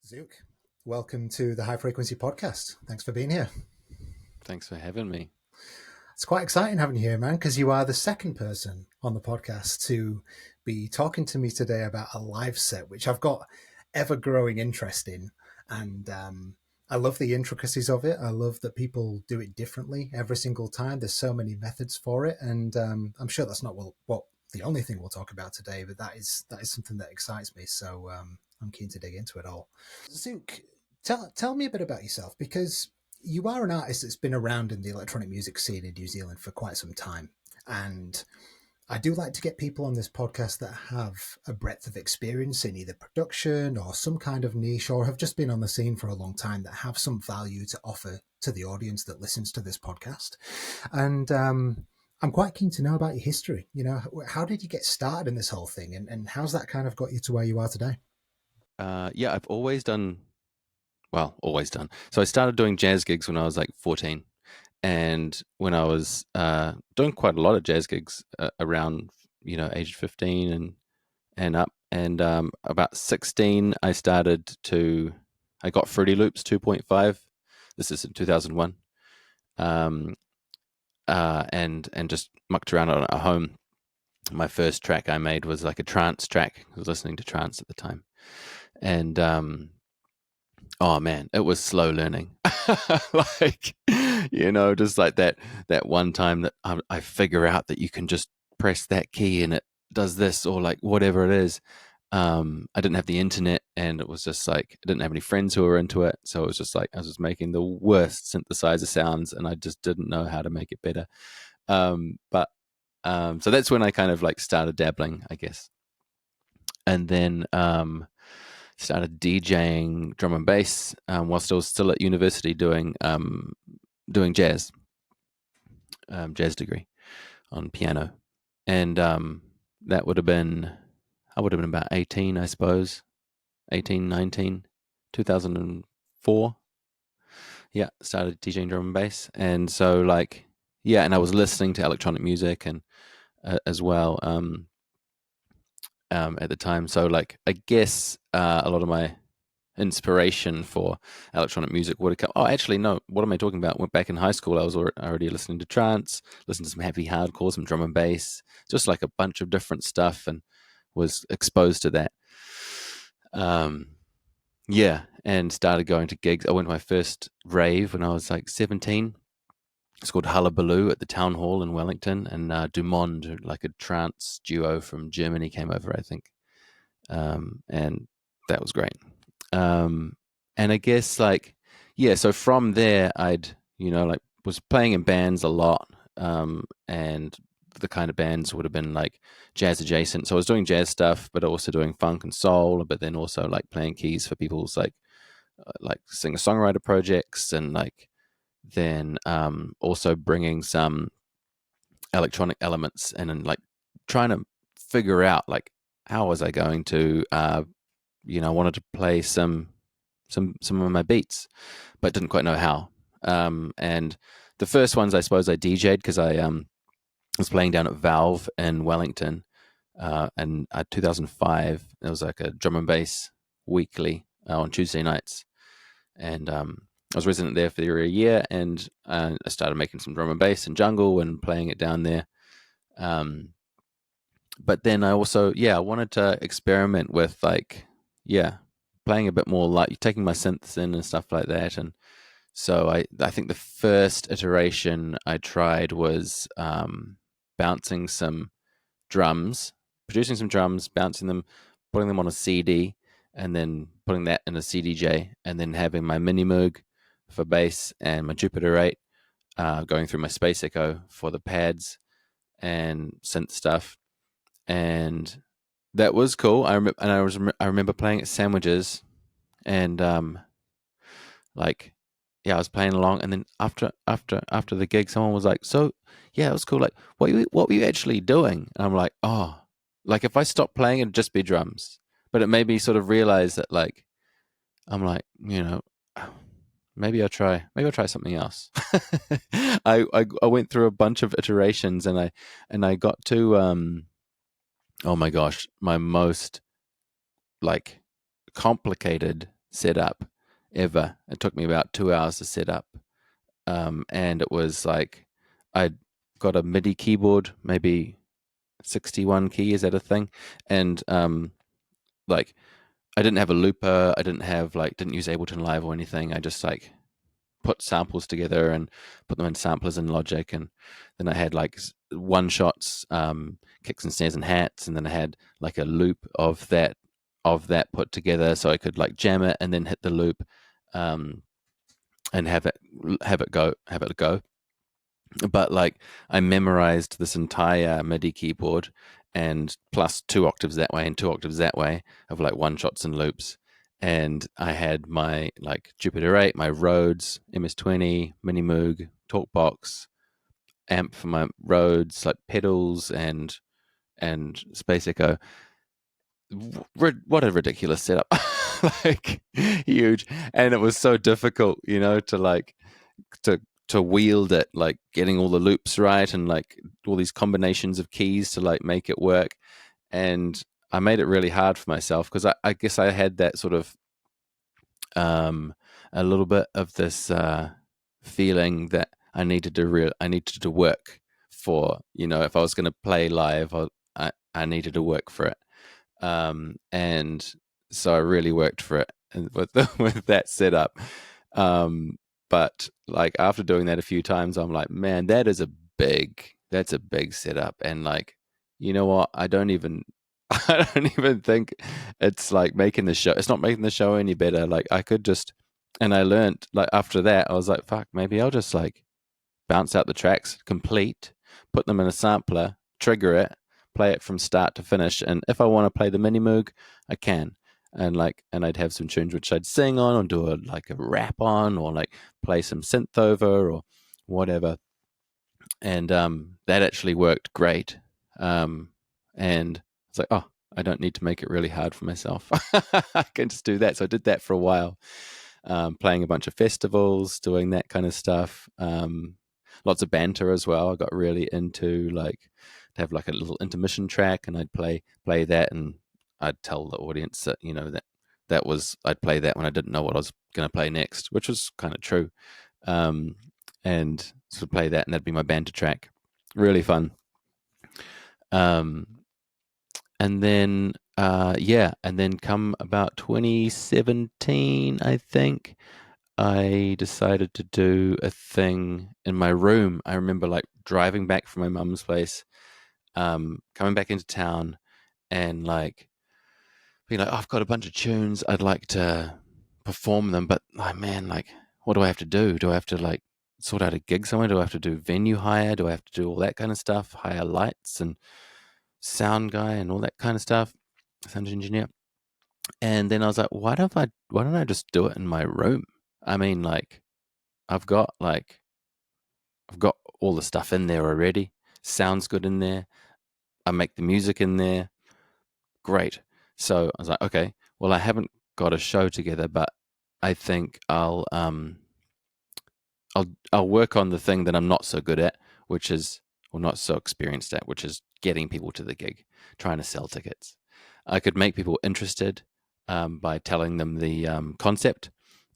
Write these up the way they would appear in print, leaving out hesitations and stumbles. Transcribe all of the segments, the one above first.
Zuke, welcome to the High Frequency Podcast. Thanks for being here. Thanks for having me. It's quite exciting having you here, man, because you are the second person on the podcast to be talking to me today about a live set, which I've got ever-growing interest in. And I love the intricacies of it. I love that people do it differently every single time. There's so many methods for it. And I'm sure that's not what the only thing we'll talk about today, but that is something that excites me. So I'm keen to dig into it all. Zook, tell me a bit about yourself, because you are an artist that's been around in the electronic music scene in New Zealand for quite some time. And I do like to get people on this podcast that have a breadth of experience in either production or some kind of niche, or have just been on the scene for a long time, that have some value to offer to the audience that listens to this podcast. And I'm quite keen to know about your history. You know, how did you get started in this whole thing, and how's that kind of got you to where you are today? I've always done, So I started doing jazz gigs when I was like 14. And when I was doing quite a lot of jazz gigs around, age 15 and up. And about 16, I got Fruity Loops 2.5. This is in 2001. And just mucked around on it at home. My first track I made was like a trance track. I was listening to trance at the time. And oh man, it was slow learning. Like, just like that one time that I figure out that you can just press that key and it does this, or like whatever it is. I didn't have the internet, and it was just like I didn't have any friends who were into it, so it was just like I was just making the worst synthesizer sounds, and I just didn't know how to make it better. But so that's when I kind of like started dabbling, I guess. And then started DJing drum and bass whilst I was still at university doing jazz degree on piano. And that would have been, I would have been about 18, I suppose, 18, 19, 2004. Yeah, started DJing drum and bass. And so and I was listening to electronic music and as well at the time. So I guess a lot of my inspiration for electronic music would have come. Oh, actually, no. What am I talking about? Went back in high school. I was already listening to trance, listening to some heavy hardcore, some drum and bass, just like a bunch of different stuff, and was exposed to that. And started going to gigs. I went to my first rave when I was like 17. It's called Hullabaloo at the Town Hall in Wellington, and Dumond, like a trance duo from Germany, came over, I think, and that was great. And I guess so from there I'd was playing in bands a lot, and the kind of bands would have been like jazz adjacent. So I was doing jazz stuff, but also doing funk and soul, but then also like playing keys for people's like singer-songwriter projects, and then also bringing some electronic elements and then trying to figure out how was I going to I wanted to play some of my beats, but didn't quite know how. And the first ones I suppose I DJ'd because I was playing down at Valve in Wellington, and 2005 it was like a drum and bass weekly on Tuesday nights, and I was resident there for a year, and I started making some drum and bass and jungle and playing it down there. But then I also, I wanted to experiment with playing a bit more, like taking my synths in and stuff like that. And so I think the first iteration I tried was bouncing some drums, producing some drums, bouncing them, putting them on a CD, and then putting that in a CDJ, and then having my Mini Moog for bass and my Jupiter 8 going through my Space Echo for the pads and synth stuff. And that was cool. I remember playing at Sandwiches, and I was playing along, and then after the gig, someone was like, "So, yeah, it was cool. Like, what were you actually doing?" And I'm like, "Oh, like if I stopped playing, it'd just be drums." But it made me sort of realize that, I'm like, maybe I'll try something else. I went through a bunch of iterations, and I got to oh my gosh, my most complicated setup ever. It took me about 2 hours to set up, and it was like I got a MIDI keyboard, maybe 61 key. Is that a thing? And like I didn't have a looper. I didn't use Ableton Live or anything. I just like put samples together and put them in samplers in Logic, and then I had like one shots, kicks and snares and hats, and then I had like a loop of that put together, so I could like jam it and then hit the loop, um, and have it go. But like I memorized this entire MIDI keyboard and plus 2 octaves that way and 2 octaves that way of like one shots and loops. And I had my like Jupiter 8, my Rhodes MS-20, Mini Moog, Talkbox, amp for my Rhodes, like pedals and Space Echo. What a ridiculous setup. Like huge. And it was so difficult, to like to to wield it, like getting all the loops right and like all these combinations of keys to like make it work. And I made it really hard for myself because I guess I had that sort of um, a little bit of this feeling that I needed to work for, if I was going to play live, I needed to work for it. And so I really worked for it and with with that setup. Um, but like after doing that a few times, I'm like, man, that's a big setup. And like, you know what? I don't even, I don't even think it's like making the show. It's not making the show any better. Like I could just, and I learned like after that, I was like, fuck, maybe I'll just like bounce out the tracks complete, put them in a sampler, trigger it, play it from start to finish. And if I want to play the mini moog, I can. And I'd have some tunes which I'd sing on or do like a rap on or like play some synth over or whatever. And that actually worked great. And it's like, oh, I don't need to make it really hard for myself. I can just do that. So I did that for a while, playing a bunch of festivals, doing that kind of stuff. Lots of banter as well. I got really into like to have like a little intermission track, and I'd play that, and I'd tell the audience that that was I'd play that when I didn't know what I was going to play next, which was kind of true. Um, and sort of play that, and that'd be my banter track. Really fun. Um, and then yeah, and then come about 2017, I think. I decided to do a thing in my room. I remember like driving back from my mum's place, coming back into town, and like being like, oh, I've got a bunch of tunes. I'd like to perform them, but like, man, like, what do I have to do? Do I have to like sort out a gig somewhere? Do I have to do venue hire? Do I have to do all that kind of stuff? Hire lights and sound guy and all that kind of stuff, sound engineer. And then I was like, why don't I just do it in my room? I mean, like, I've got like I've got all the stuff in there already. Sounds good in there. I make the music in there. Great. So I was like, okay, well, I haven't got a show together, but I think I'll work on the thing that I'm not so good at, which is or not so experienced at, which is getting people to the gig, trying to sell tickets. I could make people interested by telling them the concept,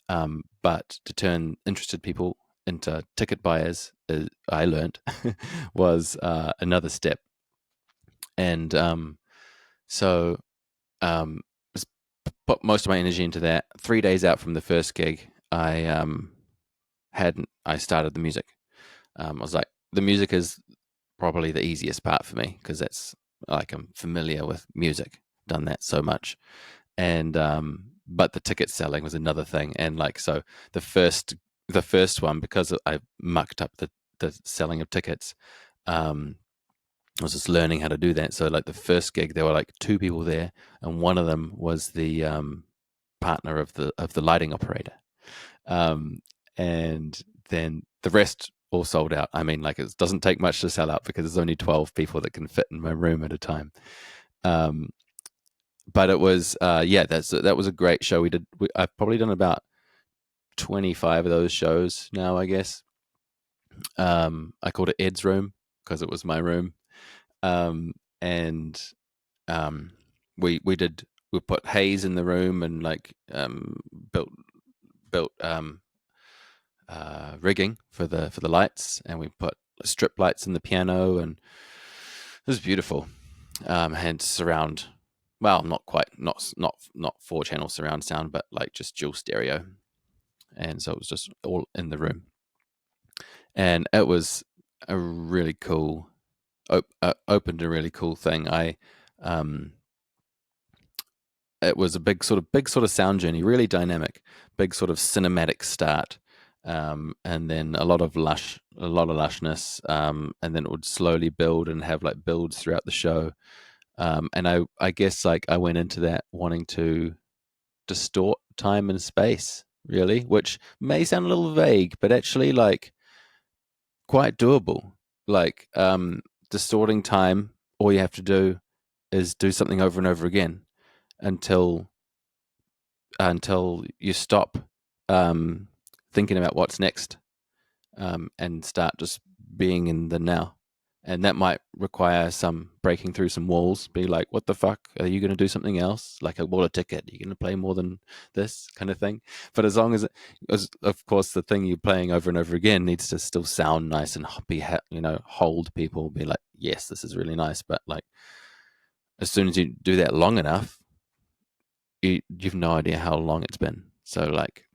but to turn interested people into ticket buyers, I learned, was another step. And so um, put most of my energy into that. 3 days out from the first gig, I started the music. I was like, the music is probably the easiest part for me because that's like I'm familiar with music, done that so much, and but the ticket selling was another thing, and like so the first one because I mucked up the selling of tickets. Um, I was just learning how to do that. So like the first gig, there were like two people there, and one of them was the partner of the lighting operator. Um, and then the rest all sold out. I mean, like it doesn't take much to sell out because there's only 12 people that can fit in my room at a time. Um, but it was, yeah, that was a great show. I've probably done about 25 of those shows now, I guess. I called it Ed's room because it was my room. And um, we did we put haze in the room and like built built rigging for the lights, and we put strip lights in the piano, and it was beautiful. And surround, well, not quite, not 4 channel surround sound, but like just dual stereo, and so it was just all in the room, and it was a really cool, opened a really cool thing. Um, it was a big sort of sound journey, really dynamic, big sort of cinematic start, and then a lot of lushness, and then it would slowly build and have like builds throughout the show. And I guess like I went into that wanting to distort time and space, really, which may sound a little vague, but actually like quite doable. Like distorting time, all you have to do is do something over and over again until you stop um, thinking about what's next, and start just being in the now. And that might require some breaking through some walls. Be like, what the fuck? Are you going to do something else? Like a wall a ticket? Are you going to play more than this kind of thing? But as long as, of course, the thing you're playing over and over again needs to still sound nice and be, hold people. Be like, yes, this is really nice. But like, as soon as you do that long enough, you've no idea how long it's been. So like,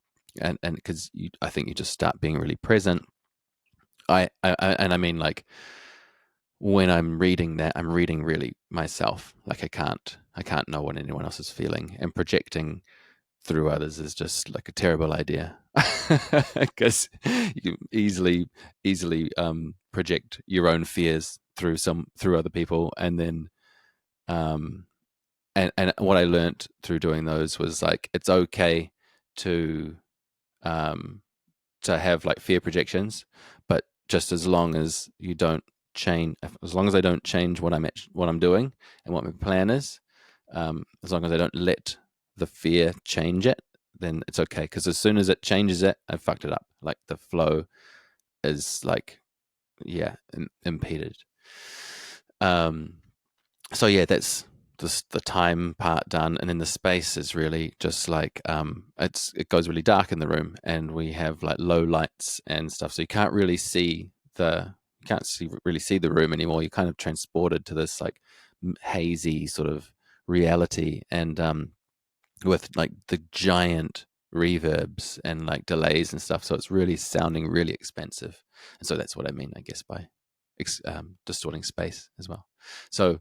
and because I think you just start being really present. And I mean like when I'm reading that, I'm reading really myself. Like I can't know what anyone else is feeling, and projecting through others is just like a terrible idea because you can easily project your own fears through other people, and then um and what I learned through doing those was like it's okay to um to have like fear projections, but just as long as you don't change, as long as I don't change what I'm doing and what my plan is, as long as I don't let the fear change it, then it's okay. Because as soon as it changes it, I fucked it up. Like the flow is like, yeah, impeded. Um, so yeah, that's just the time part done, and then the space is really just like it goes really dark in the room, and we have like low lights and stuff, so you can't really see really see the room anymore. You're kind of transported to this like hazy sort of reality, and with like the giant reverbs and like delays and stuff, so it's really sounding really expensive, and so that's what I mean, I guess, by distorting space as well. So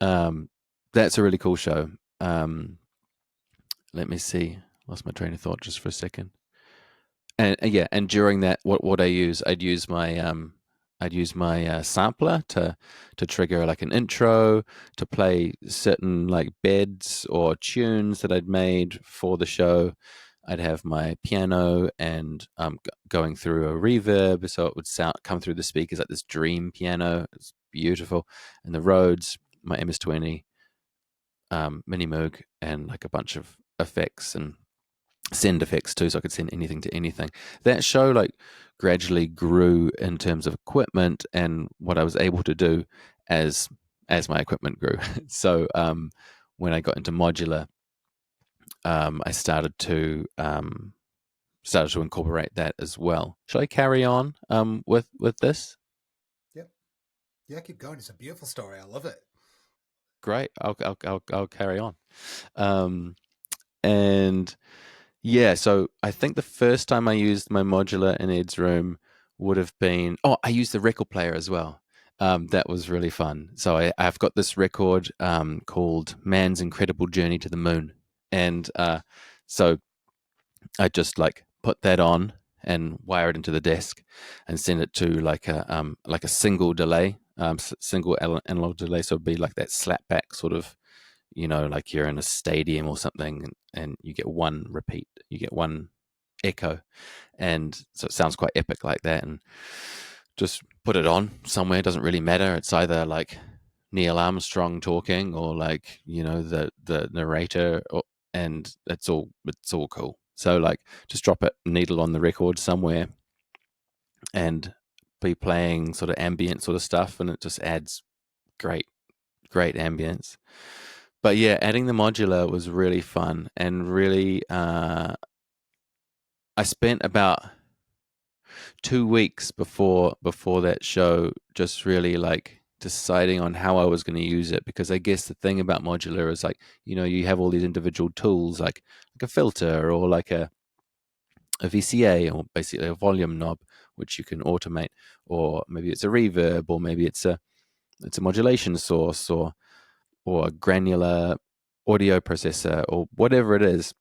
um, that's a really cool show. Let me see. Lost my train of thought just for a second. And yeah, and during that, what I'd use my sampler to trigger like an intro, to play certain like beds or tunes that I'd made for the show. I'd have my piano and going through a reverb, so it would come through the speakers like this dream piano. It's beautiful, and the Rhodes, my MS-20 Mini Moog, and like a bunch of effects and send effects too, so I could send anything to anything. That show like gradually grew in terms of equipment and what I was able to do as my equipment grew. So when I got into modular, I started to incorporate that as well. Shall I carry on with this? Yep. Yeah, keep going. It's a beautiful story. I love it. Great. I'll carry on. Um, and Yeah, so I think the first time I used my modular in Ed's room would have been, oh, I used the record player as well. That was really fun. So I've got this record called Man's Incredible Journey to the Moon. And so I just like put that on and wire it into the desk and send it to like a single delay, single analog delay. So it'd be like that slapback sort of, like you're in a stadium or something, and you get one repeat, you get one echo, and so it sounds quite epic like that. And just put it on somewhere. It doesn't really matter. It's either like Neil Armstrong talking or like the narrator, and it's all cool. So like just drop it needle on the record somewhere and be playing sort of ambient sort of stuff, and it just adds great ambience. but yeah, adding the modular was really fun and really. I spent about 2 weeks before that show just really like deciding on how I was going to use it, because I guess the thing about modular is like, you have all these individual tools like a filter or like a VCA, or basically a volume knob which you can automate, or maybe it's a reverb, or maybe it's a modulation source, or a granular audio processor, or whatever it is.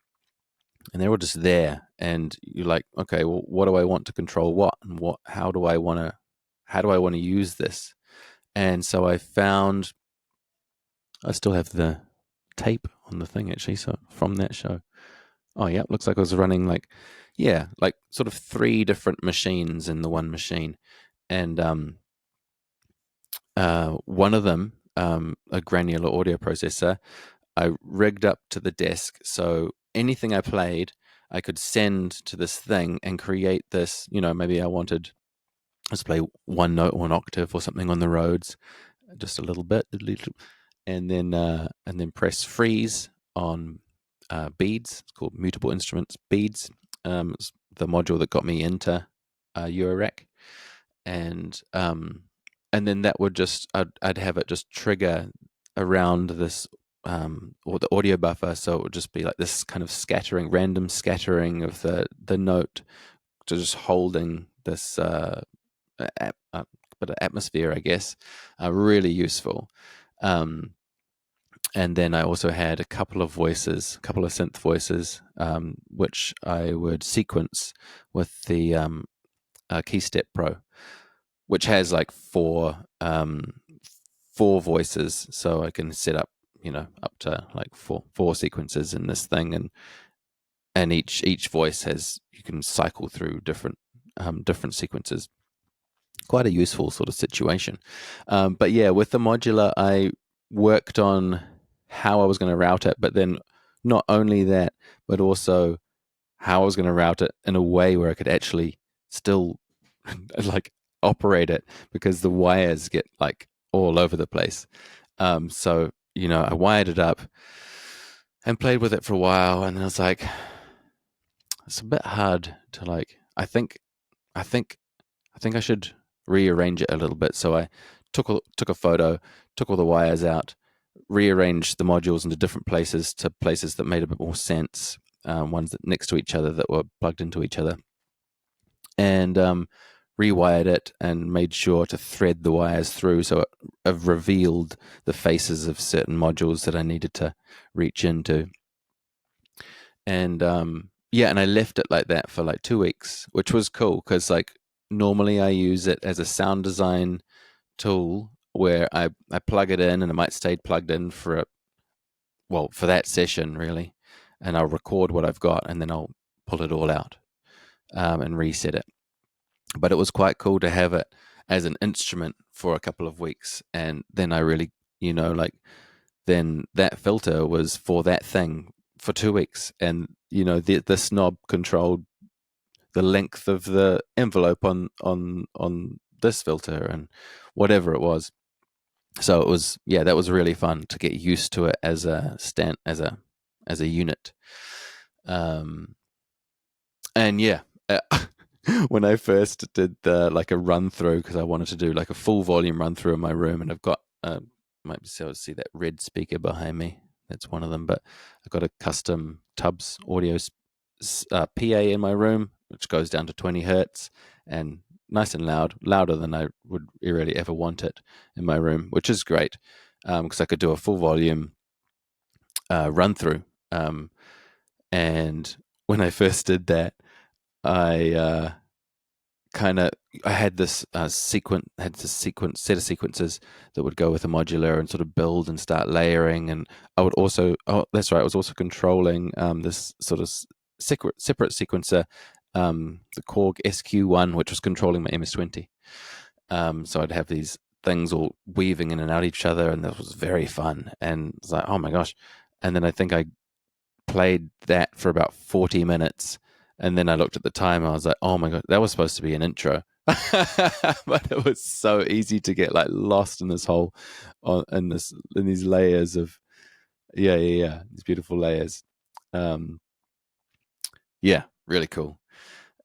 And they're all just there, and you're like, okay, well, what do I want to control what, and how do I want to use this? And so I still have the tape on the thing, actually, so from that show. Oh yeah, looks like I was running like, yeah, like sort of three different machines in the one machine. And one of them, a granular audio processor, I rigged up to the desk, so anything I played, I could send to this thing and create this. Maybe I wanted, let's play one note or an octave or something on the Rhodes, just a little bit, and then press freeze on beads. It's called Mutable Instruments Beads. It's the module that got me into Eurorack, and then that would just, I'd have it just trigger around this, or the audio buffer, so it would just be like this kind of random scattering of the note, to just holding this bit of atmosphere, I guess. Really useful. And then I also had a couple of synth voices, which I would sequence with the KeyStep Pro, which has like four voices, so I can set up, up to like four sequences in this thing, and each voice has, you can cycle through different sequences. Quite a useful sort of situation. But yeah, with the modular, I worked on how I was going to route it, but then not only that, but also how I was going to route it in a way where I could actually still like operate it, because the wires get like all over the place. So I wired it up and played with it for a while, and then I was like, it's a bit hard to like. I think I should rearrange it a little bit. So I took a photo, took all the wires out, rearranged the modules into different places, to places that made a bit more sense, ones that next to each other that were plugged into each other, and rewired it and made sure to thread the wires through, so it revealed the faces of certain modules that I needed to reach into. And yeah, and I left it like that for like 2 weeks, which was cool, because like normally I use it as a sound design tool, where I plug it in, and it might stay plugged in for that session really, and I'll record what I've got, and then I'll pull it all out, and reset it. But it was quite cool to have it as an instrument for a couple of weeks, and then I really, like, then that filter was for that thing for 2 weeks, and this knob controlled the length of the envelope on this filter and whatever it was. So it was, yeah, that was really fun to get used to it as a unit. And yeah, when I first did a run through, because I wanted to do like a full volume run through in my room, and I've got might be able to see that red speaker behind me. That's one of them, but I've got a custom Tubbs audio PA in my room, which goes down to 20 hertz and nice and loud, louder than I would really ever want it in my room, which is great, because I could do a full volume run through. And when I first did that, I I had this set of sequences that would go with a modular and sort of build and start layering. And I would also, that's right, I was also controlling this sort of separate sequencer, the Korg SQ1, which was controlling my MS-20. So I'd have these things all weaving in and out each other, and that was very fun. And it's like, oh my gosh. And then I think I played that for about 40 minutes. And then I looked at the time, I was like, oh my God, that was supposed to be an intro. But it was so easy to get like lost in this whole, in these layers of, yeah. These beautiful layers. Um, yeah, really cool.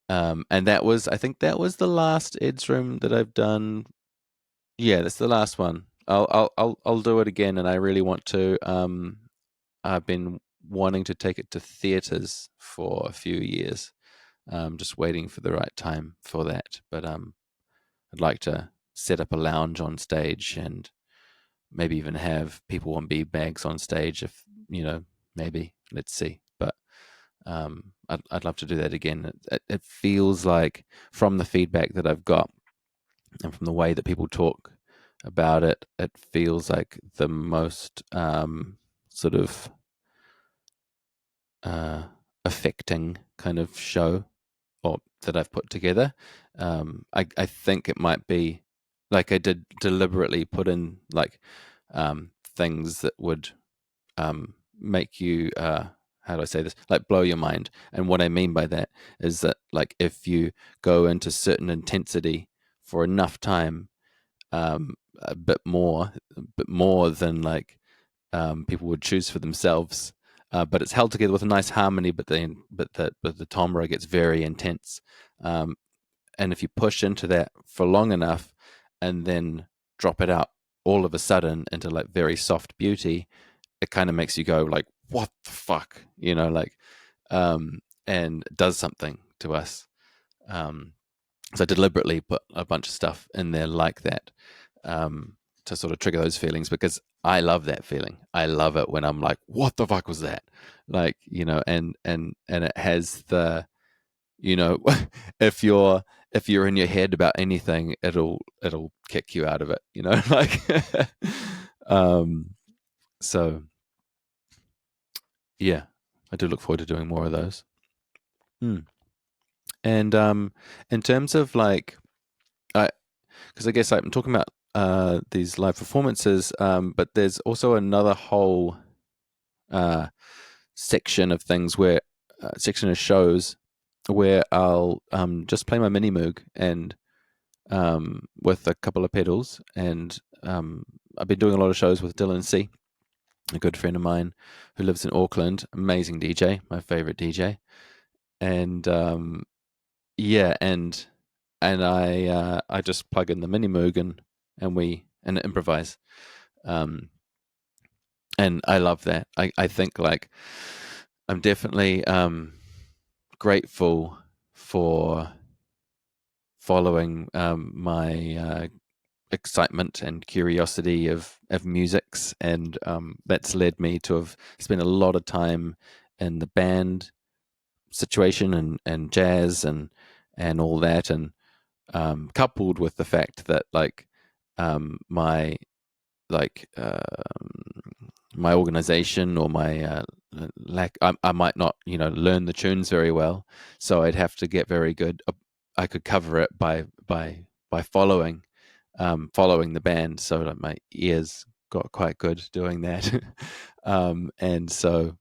And that was, I think that was the last Ed's room that I've done. Yeah, that's the last one. I'll do it again, and I really want to. I've been wanting to take it to theaters for a few years. Just waiting for the right time for that. But I'd like to set up a lounge on stage and maybe even have people on bead bags on stage if maybe let's see. But I'd love to do that again. It feels like, from the feedback that I've got and from the way that people talk about it, it feels like the most sort of uh, affecting kind of show or that I've put together. I think it might be like I did deliberately put in like things that would make you how do I say this, like blow your mind. And what I mean by that is that, like, if you go into certain intensity for enough time, a bit more than like people would choose for themselves. But it's held together with a nice harmony. But the timbre gets very intense, um, and if you push into that for long enough, and then drop it out all of a sudden into like very soft beauty, it kind of makes you go like, "What the fuck?" Like, and it does something to us. Um, so I deliberately put a bunch of stuff in there like that, to sort of trigger those feelings, because I love that feeling. I love it when I'm like, "What the fuck was that?" Like, and it has the, you know, if you're in your head about anything, it'll kick you out of it. Like, um. So yeah, I do look forward to doing more of those. Hmm. And in terms of like, I because I guess I'm talking about these live performances, but there's also another whole uh, section of things where section of shows where I'll just play my mini moog and with a couple of pedals, and I've been doing a lot of shows with Dylan C, a good friend of mine who lives in Auckland, amazing DJ, my favorite DJ, and yeah, and I just plug in the mini moog and improvise. Um, and I love that. I think like I'm definitely grateful for following my excitement and curiosity of musics, and that's led me to have spent a lot of time in the band situation and jazz and all that, and coupled with the fact that like my like my organization or my lack, I might not learn the tunes very well, so I'd have to get very good. I could cover it by following the band, so like my ears got quite good doing that. And so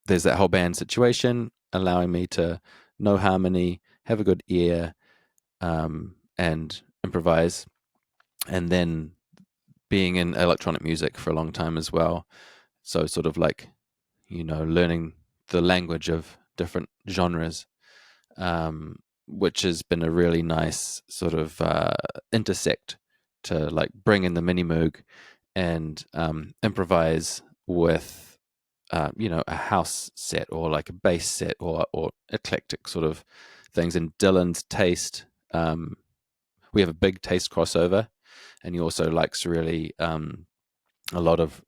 there's that whole band situation allowing me to know harmony, have a good ear, and improvise, and then being in electronic music for a long time as well. So sort of like, learning the language of different genres, which has been a really nice sort of intersect to like bring in the mini moog and improvise with, a house set or like a bass set or eclectic sort of things. And Dylan's taste, we have a big taste crossover, and he also likes really a lot of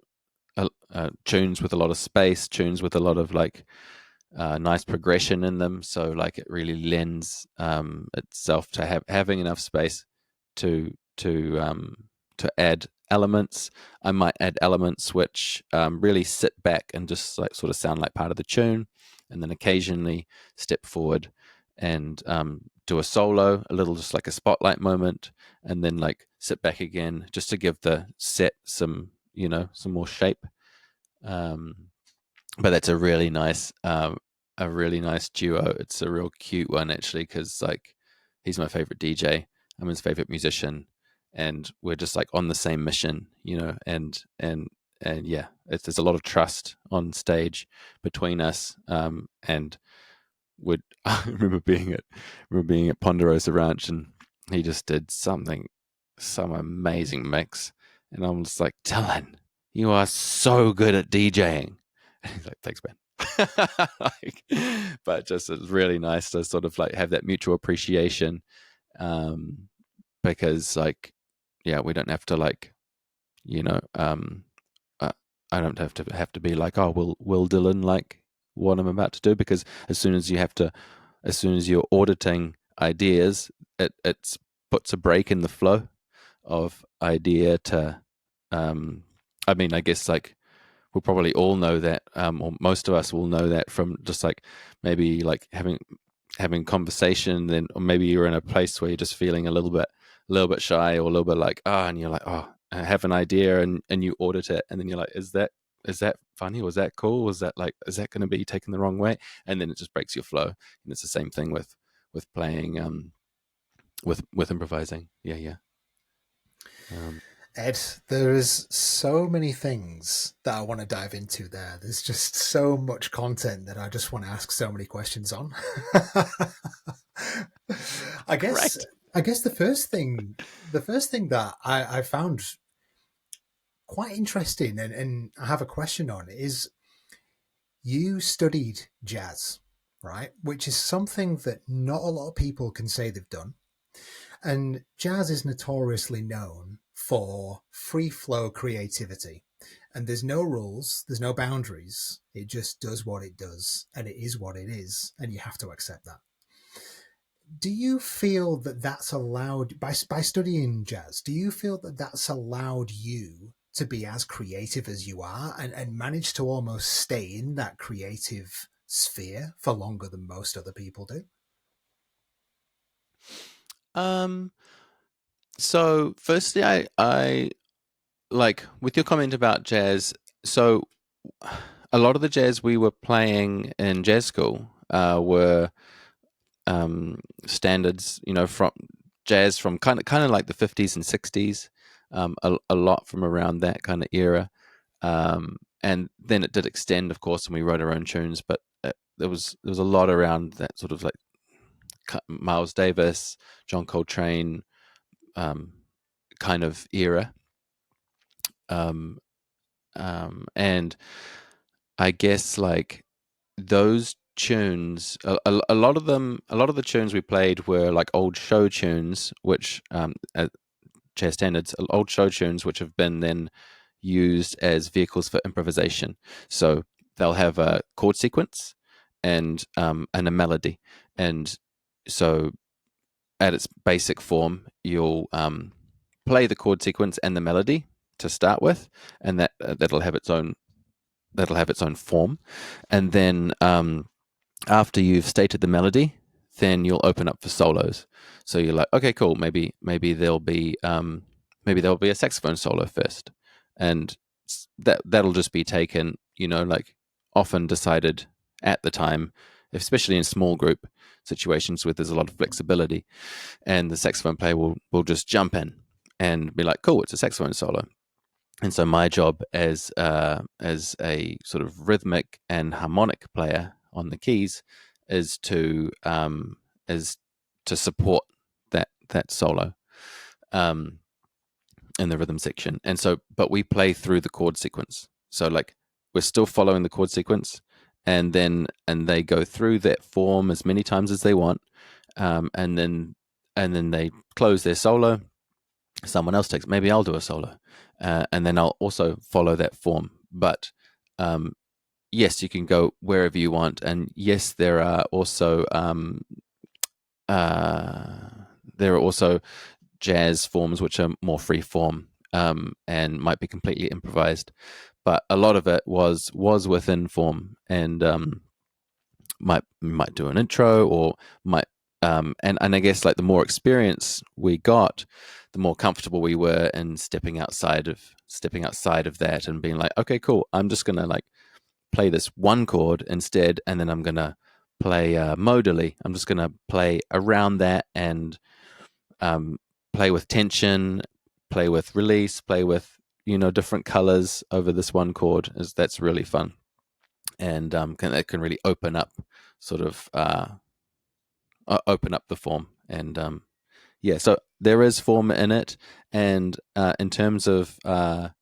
tunes with a lot of space, tunes with a lot of like nice progression in them. So like it really lends itself to having enough space to to um, to add elements. I might add elements which really sit back and just like sort of sound like part of the tune, and then occasionally step forward and do a solo, a little just like a spotlight moment, and then like sit back again just to give the set some more shape. Um, but that's a really nice duo. It's a real cute one actually, because like he's my favorite DJ, I'm his favorite musician, and we're just like on the same mission, and yeah, there's a lot of trust on stage between us. And would I remember being at Ponderosa Ranch, and he just did some amazing mix, and I'm just like, Dylan, you are so good at DJing. And he's like, thanks, man. Like, but just it's really nice to sort of like have that mutual appreciation, um, because like, yeah, we don't have to like, you know, uh, I don't have to be like, oh, will Dylan like what I'm about to do? Because as soon as you're auditing ideas, it puts a break in the flow of idea to. Um, I mean, I guess like we'll probably all know that, or most of us will know that from just like maybe like having conversation, then or maybe you're in a place where you're just feeling a little bit shy or a little bit like and you're like, oh, I have an idea, and you audit it, and then you're like, is that funny? Was that cool? Was that like, is that going to be taken the wrong way? And then it just breaks your flow. And it's the same thing with playing, with improvising. Yeah, yeah. Um, Ed, there is so many things that I want to dive into there. There's just so much content that I just want to ask so many questions on. I guess great. I guess the first thing that I found quite interesting and I have a question on is you studied jazz, right? Which is something that not a lot of people can say they've done. And jazz is notoriously known for free flow creativity. And there's no rules, there's no boundaries. It just does what it does, and it is what it is, and you have to accept that. Do you feel that that's allowed by studying jazz? Do you feel that that's allowed you to be as creative as you are and manage to almost stay in that creative sphere for longer than most other people do? Um, so firstly, I like with your comment about jazz. So a lot of the jazz we were playing in jazz school were standards, from jazz from kind of like the 50s and 60s, a lot from around that kind of era. And then it did extend, of course, and we wrote our own tunes, but there was a lot around that sort of like Miles Davis, John Coltrane, um, kind of era. Um, and I guess like those tunes, a lot of them, a lot of the tunes we played were like old show tunes, which jazz standards, old show tunes, which have been then used as vehicles for improvisation. So they'll have a chord sequence and a melody, and so at its basic form, you'll play the chord sequence and the melody to start with, and that'll have its own form, and then after you've stated the melody, then you'll open up for solos. So you're like, okay, cool. Maybe there'll be a saxophone solo first, and that'll just be taken, like often decided at the time, especially in small group situations where there's a lot of flexibility, and the saxophone player will just jump in and be like, cool, it's a saxophone solo. And so my job as a sort of rhythmic and harmonic player on the keys is to is to support that solo um, in the rhythm section. And so, but we play through the chord sequence. So like we're still following the chord sequence, and they go through that form as many times as they want, and then they close their solo. Someone else takes, maybe I'll do a solo, and then I'll also follow that form. But um, yes, you can go wherever you want, and yes, uh, there are also jazz forms which are more free form, and might be completely improvised. But a lot of it was within form, and might do an intro, or might and I guess like the more experience we got, the more comfortable we were in stepping outside of that and being like, okay, cool, I'm just gonna like play this one chord instead, and then I'm gonna play modally. I'm just gonna play around that, and um, play with tension, play with release, play with different colors over this one chord. That's really fun, and it can really sort of open up the form, and yeah. So there is form in it, and in terms of a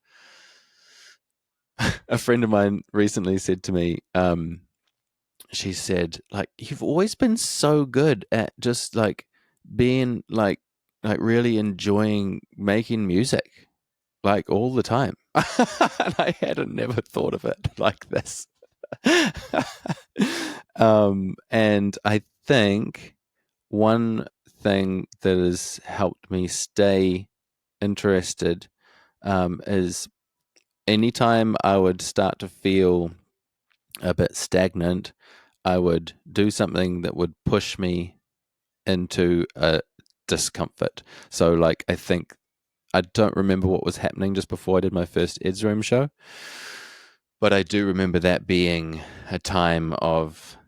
friend of mine recently said to me, she said, like, you've always been so good at just like being like really enjoying making music like all the time. And I hadn't never thought of it like this. And I think one thing that has helped me stay interested is anytime I would start to feel a bit stagnant, I would do something that would push me into a discomfort. So, like, I don't remember what was happening just before I did my first Ed's Room show, but I do remember that being a time of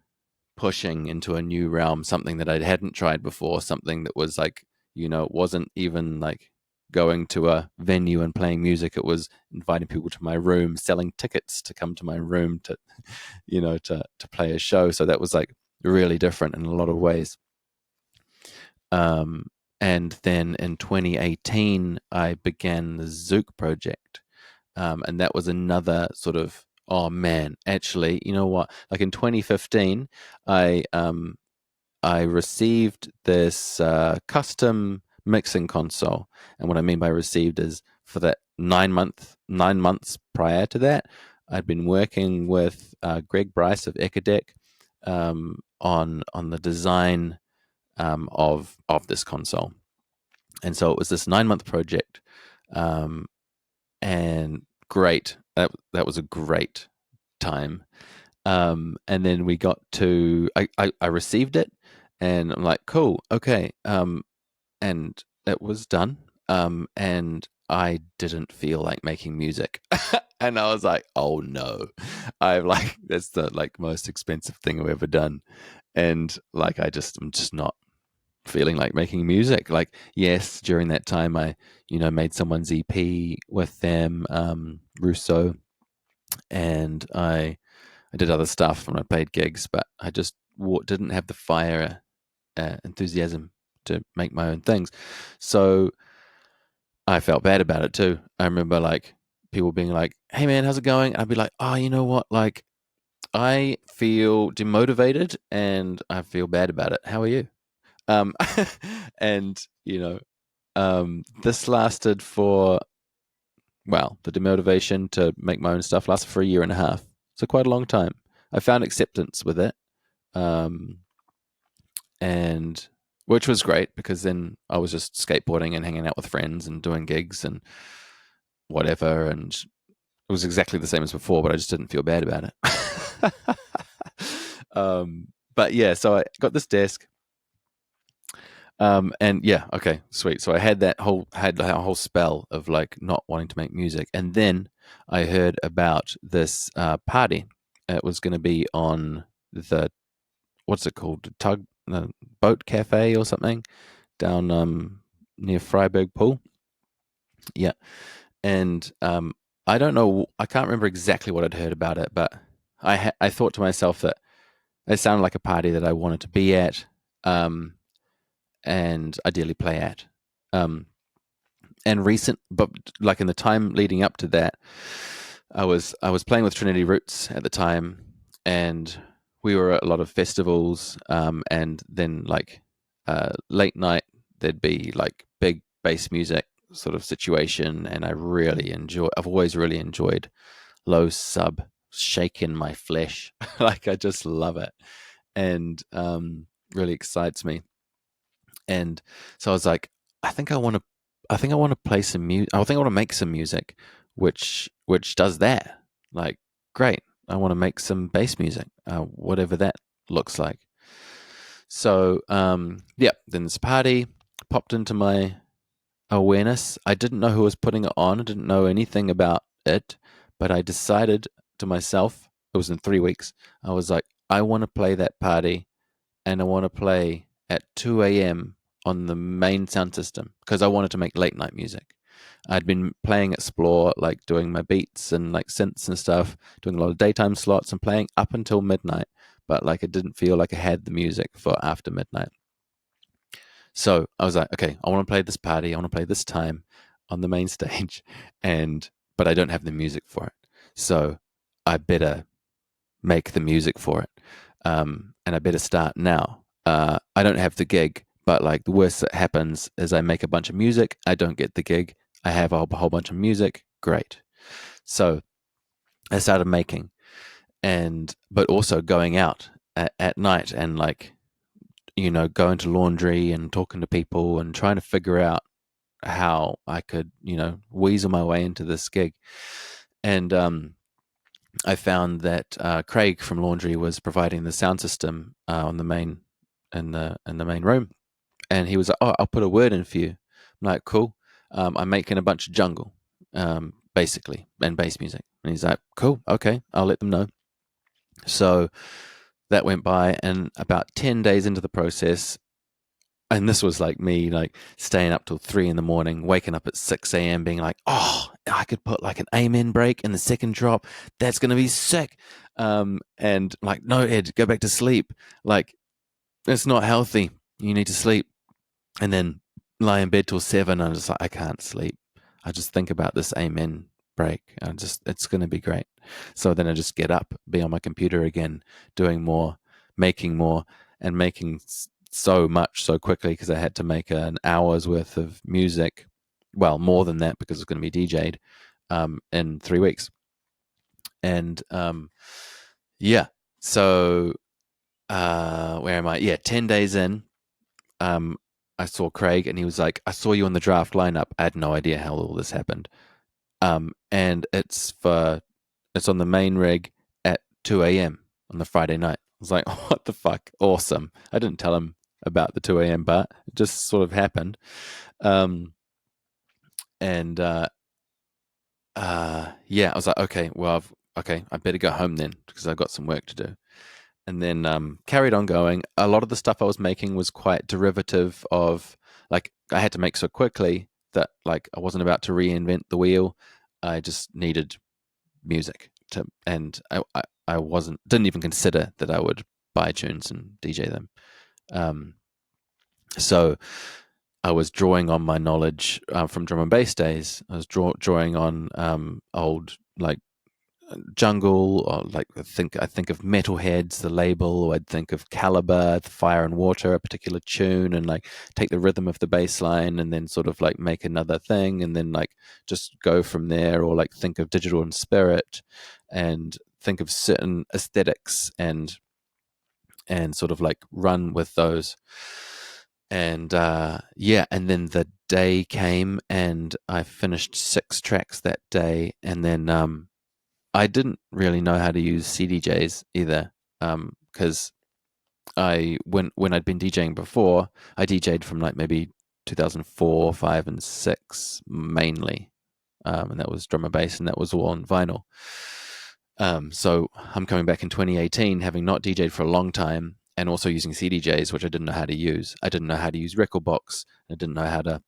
pushing into a new realm, something that I hadn't tried before, something that was like, it wasn't even like going to a venue and playing music. It was inviting people to my room, selling tickets to come to my room to, to play a show. So that was like really different in a lot of ways. And then in 2018, I began the Zuke project. And that was another sort of, oh man, actually, you know what? Like in 2015, I received this custom mixing console, and what I mean by received is for that 9 months prior to that, I'd been working with Greg Bryce of eclectic on the design of this console, and so it was this 9 month project, um, and great. That was a great time. And then we got to I received it, and I'm like, cool, okay. And it was done. And I didn't feel like making music. And I was like, oh no. That's the like most expensive thing I've ever done. And like I'm just not feeling like making music. Like, yes, during that time I, made someone's EP with them, Russo, and I did other stuff and I played gigs, but I just didn't have the fire, enthusiasm to make my own things. So I felt bad about it too. I remember like people being like, "Hey man, how's it going?" And I'd be like, "Oh, you know what? Like, I feel demotivated and I feel bad about it. How are you?" Um, and this lasted for, well, the demotivation to make my own stuff lasted for a year and a half. So quite a long time. I found acceptance with it, um, and which was great because then I was just skateboarding and hanging out with friends and doing gigs and whatever, and it was exactly the same as before, but I just didn't feel bad about it. But yeah, so I got this desk, and yeah, okay, sweet. So I had that whole spell of like not wanting to make music, and then I heard about this party. It was going to be on the, what's it called, the boat cafe or something down near Freiburg Pool. Yeah, and I don't know, I can't remember exactly what I'd heard about it, but I thought to myself that it sounded like a party that I wanted to be at, um, and ideally play at. Um, but like in the time leading up to that, I was playing with Trinity Roots at the time, and we were at a lot of festivals, and then like late night there'd be like big bass music sort of situation, and I've always really enjoyed low sub, shaking my flesh. Like, I just love it, and really excites me. And so I was like, I think I want to, play some music. I think I want to make some music, which does that. Like, great. I want to make some bass music, whatever that looks like. So, yeah. Then this party popped into my awareness. I didn't know who was putting it on. I didn't know anything about it, but I decided to myself. It was in 3 weeks. I was like, I want to play that party, and I want to play at 2 a.m. on the main sound system because I wanted to make late night music. I'd been playing Explore, like doing my beats and like synths and stuff, doing a lot of daytime slots and playing up until midnight. But like it didn't feel like I had the music for after midnight. So I was like, okay, I want to play this party. I want to play this time on the main stage, and but I don't have the music for it. So I better make the music for it, and I better start now. I don't have the gig, but like the worst that happens is I make a bunch of music. I don't get the gig. I have a whole bunch of music. Great. So I started making, and but also going out at night and like going to laundry and talking to people and trying to figure out how I could weasel my way into this gig. And I found that Craig from Laundry was providing the sound system on the main in the main room, and he was like, "Oh, I'll put a word in for you." I'm like, "Cool." I'm making a bunch of jungle, basically, and bass music. And he's like, "Cool, okay, I'll let them know." So that went by, and about 10 days into the process, and this was like me like staying up till 3 in the morning, waking up at 6 a.m., being like, oh, I could put like an amen break in the second drop. That's gonna be sick. And like, no, Ed, go back to sleep. Like, it's not healthy. You need to sleep. And then lie in bed till 7. I'm just like, I can't sleep. I just think about this amen break. It's gonna be great. So then I just get up, be on my computer again, doing more, making more, and making so much so quickly because I had to make an hour's worth of music. Well, more than that because it's going to be DJ'd in 3 weeks. And yeah, so where am I? Yeah, 10 days in, I saw Craig and he was like, I saw you on the draft lineup. I had no idea how all this happened. And it's on the main rig at 2 a.m. on the Friday night. I was like, what the fuck? Awesome. I didn't tell him about the 2 a.m. part. It just sort of happened. Um, and yeah, I was like, okay, well, okay, I better go home then because I've got some work to do. And then carried on going. A lot of the stuff I was making was quite derivative of, like, I had to make so quickly that like I wasn't about to reinvent the wheel. I just needed music and I didn't even consider that I would buy tunes and DJ them. So I was drawing on my knowledge from drum and bass days. I was drawing on old like jungle, or like I think of Metalheads, the label, or I'd think of Caliber, Fire and Water, a particular tune, and like take the rhythm of the bass line and then sort of like make another thing and then like just go from there, or like think of Digital and Spirit and think of certain aesthetics and sort of like run with those. And yeah, and then the day came and I finished 6 tracks that day, and then I didn't really know how to use CDJs either, because when I'd been DJing before, I DJed from like maybe 2004, 5, and 6 mainly, and that was drum and bass, and that was all on vinyl. So I'm coming back in 2018, having not DJed for a long time, and also using CDJs, which I didn't know how to use. I didn't know how to use Recordbox. I didn't know how to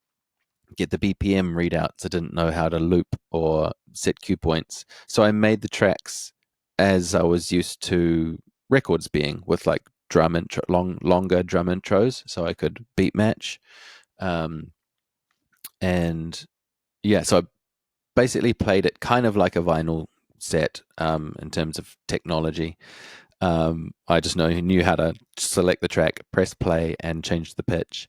get the BPM readouts. I didn't know how to loop or set cue points. So I made the tracks as I was used to records being, with like longer drum intros, so I could beat match. And yeah, so I basically played it kind of like a vinyl set in terms of technology. I just knew how to select the track, press play, and change the pitch.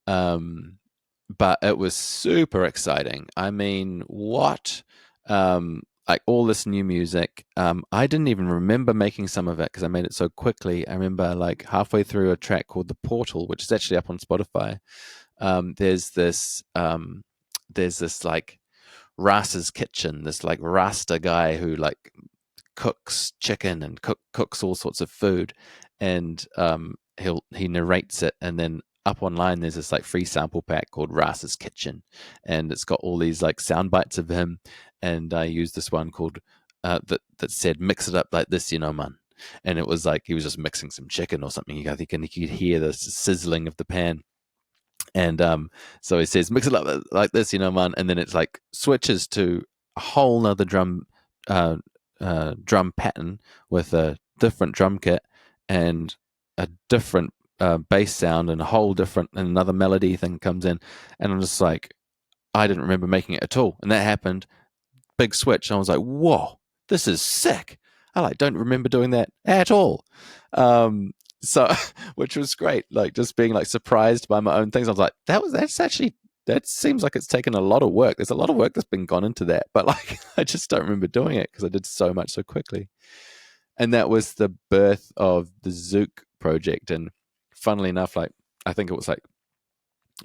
But it was super exciting. I mean, what? Like all this new music. I didn't even remember making some of it because I made it so quickly. I remember like halfway through a track called "The Portal," which is actually up on Spotify. There's this like Rasa's Kitchen, this like Rasta guy who like cooks chicken and cooks all sorts of food, and he narrates it, and then up online there's this like free sample pack called Rasa's Kitchen, and it's got all these like sound bites of him, and I used this one called that said "mix it up like this, man." And it was like he was just mixing some chicken or something. I think, and you could hear the sizzling of the pan. And so he says, mix it up like this, man. And then it's like switches to a whole nother uh, drum pattern with a different drum kit and a different bass sound and a whole different, and another melody thing comes in. And I'm just like, I didn't remember making it at all. And that happened, big switch. And I was like, whoa, this is sick. I like don't remember doing that at all. Um, so, which was great. Like just being like surprised by my own things. I was like, that's actually, that seems like it's taken a lot of work. There's a lot of work that's been gone into that, but like I just don't remember doing it because I did so much so quickly. And that was the birth of the Zuke project. And funnily enough, like I think it was like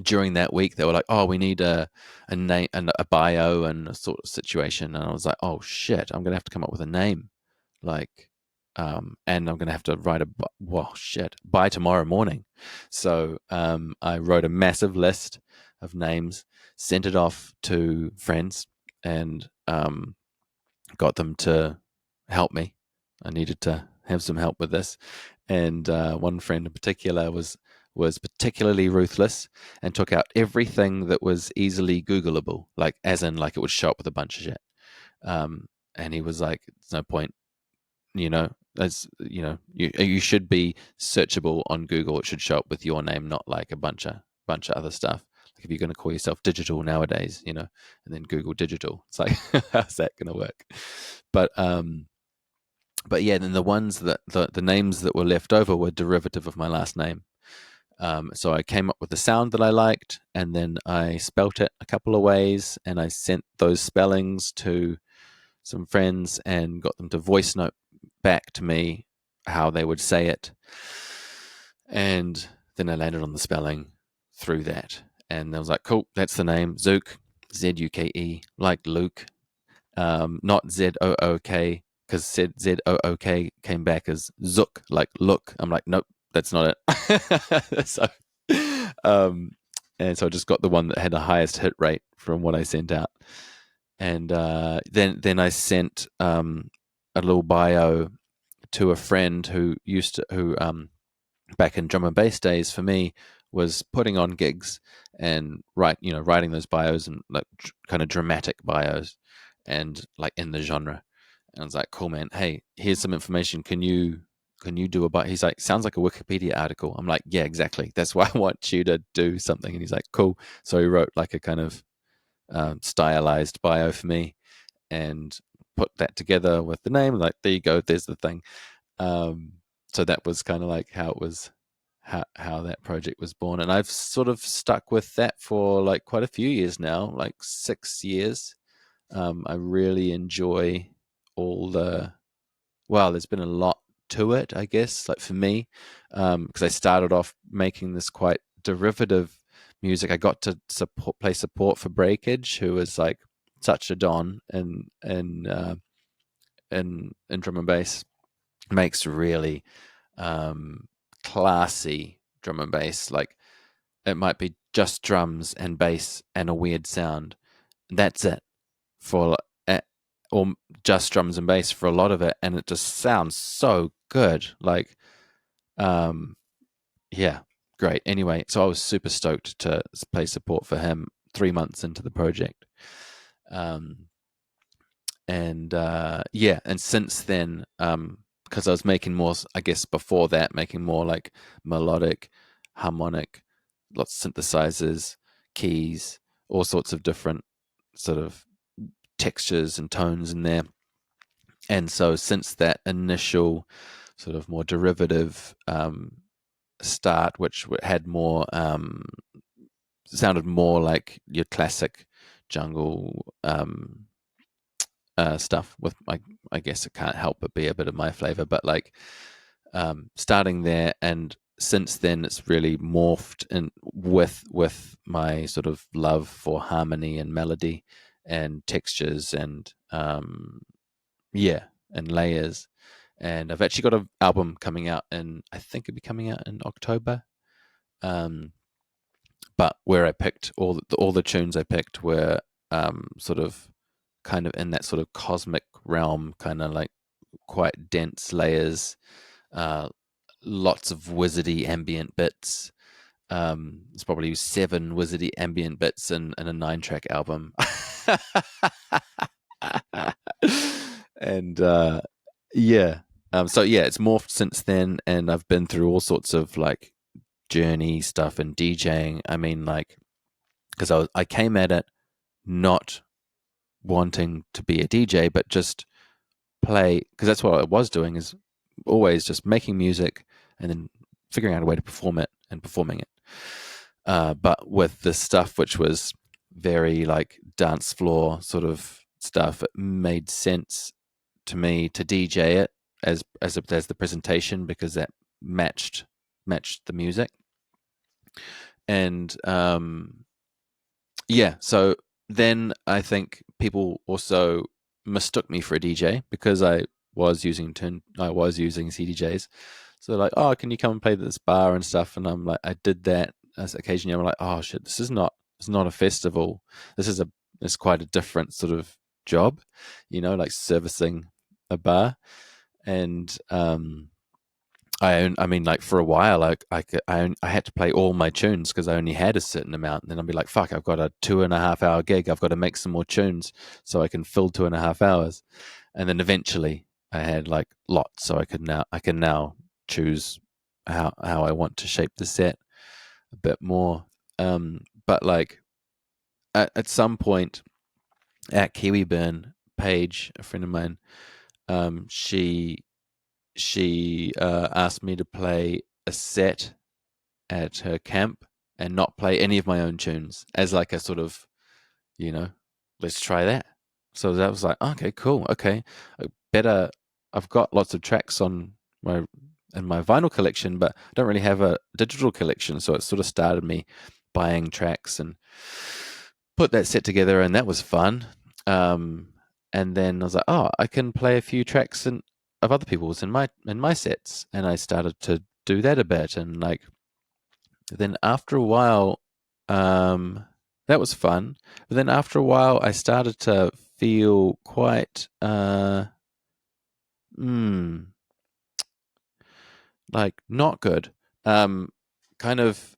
during that week they were like, oh, we need a name and a bio and a sort of situation. And I was like, oh shit, I'm gonna have to come up with a name, like and I'm gonna have to write well, shit, by tomorrow morning. So I wrote a massive list of names, sent it off to friends, and got them to help me. I needed to have some help with this, and one friend in particular was particularly ruthless and took out everything that was easily Googleable, like as in like it would show up with a bunch of shit. And he was like, "There's no point, as you should be searchable on Google. It should show up with your name, not like a bunch of other stuff. Like if you're going to call yourself digital nowadays, and then Google digital, it's like how's that going to work? But but yeah, then the ones that the names that were left over were derivative of my last name. So I came up with the sound that I liked, and then I spelt it a couple of ways, and I sent those spellings to some friends and got them to voice note back to me how they would say it. And then I landed on the spelling through that. And I was like, cool, that's the name. Zuke, Zuke, like Luke, not Zook, because Zook came back as Zook, like look. I'm like, nope, that's not it. So, um, and so I just got the one that had the highest hit rate from what I sent out. And then I sent a little bio to a friend who back in drum and bass days for me was putting on gigs and writing those bios and like kind of dramatic bios and like in the genre. And I was like, cool, man, hey, here's some information, can you do a bio? He's like, sounds like a Wikipedia article. I'm like, yeah, exactly, that's why I want you to do something. And he's like, cool. So he wrote like a kind of stylized bio for me and put that together with the name, like, there you go, there's the thing. um, so that was kind of like how it was, how that project was born, and I've sort of stuck with that for like quite a few years now, like 6 years. I really enjoy all the, well, there's been a lot to it, I guess, like for me, because I started off making this quite derivative music. I got to play support for Breakage, who was like such a don in drum and bass, makes really classy drum and bass. Like it might be just drums and bass and a weird sound. That's it for, or just drums and bass for a lot of it, and it just sounds so good. Like, um, yeah, great. Anyway, so I was super stoked to play support for him 3 months into the project. Um, and yeah, and since then, because I was making more, I guess before that, making more like melodic, harmonic, lots of synthesizers, keys, all sorts of different sort of textures and tones in there. And so since that initial sort of more derivative start, which had more sounded more like your classic jungle stuff with my, I guess it can't help but be a bit of my flavor, but like starting there, and since then it's really morphed in with my sort of love for harmony and melody and textures and yeah, and layers. And I've actually got an album coming out in, I think it'll be coming out in October. Um, but where I picked all the tunes I picked were sort of kind of in that sort of cosmic realm, kind of like quite dense layers, uh, lots of wizardy ambient bits, It's probably 7 wizardy ambient bits in a 9-track album. And yeah. So yeah, it's morphed since then, and I've been through all sorts of like journey stuff and DJing. I mean, like, because I came at it not wanting to be a DJ, but just play, because that's what I was doing, is always just making music and then figuring out a way to perform it and performing it. But with this stuff, which was very like dance floor sort of stuff, it made sense to me to DJ it as the presentation, because that matched the music. And yeah, so then I think people also mistook me for a DJ because I was using CDJs. So they're like, oh, can you come and play this bar and stuff? And I'm like, I did that as occasionally. I'm like, oh shit, it's not a festival. This is it's quite a different sort of job, like servicing a bar. And I mean, like for a while, I had to play all my tunes because I only had a certain amount. And then I'd be like, fuck, I've got a 2.5 hour gig. I've got to make some more tunes so I can fill 2.5 hours. And then eventually I had like lots, so I can now choose how I want to shape the set a bit more. But like at some point at Kiwi Burn, Paige, a friend of mine, she asked me to play a set at her camp and not play any of my own tunes as like a sort of, you know, let's try that. So that was like, okay, cool, okay, better. I've got lots of tracks on my in my vinyl collection, but I don't really have a digital collection. So it sort of started me buying tracks and put that set together, and that was fun. And then I was like, oh, I can play a few tracks of other people's in my sets, and I started to do that a bit, and like then after a while, that was fun. But then after a while, I started to feel quite hmm, like not good. Kind of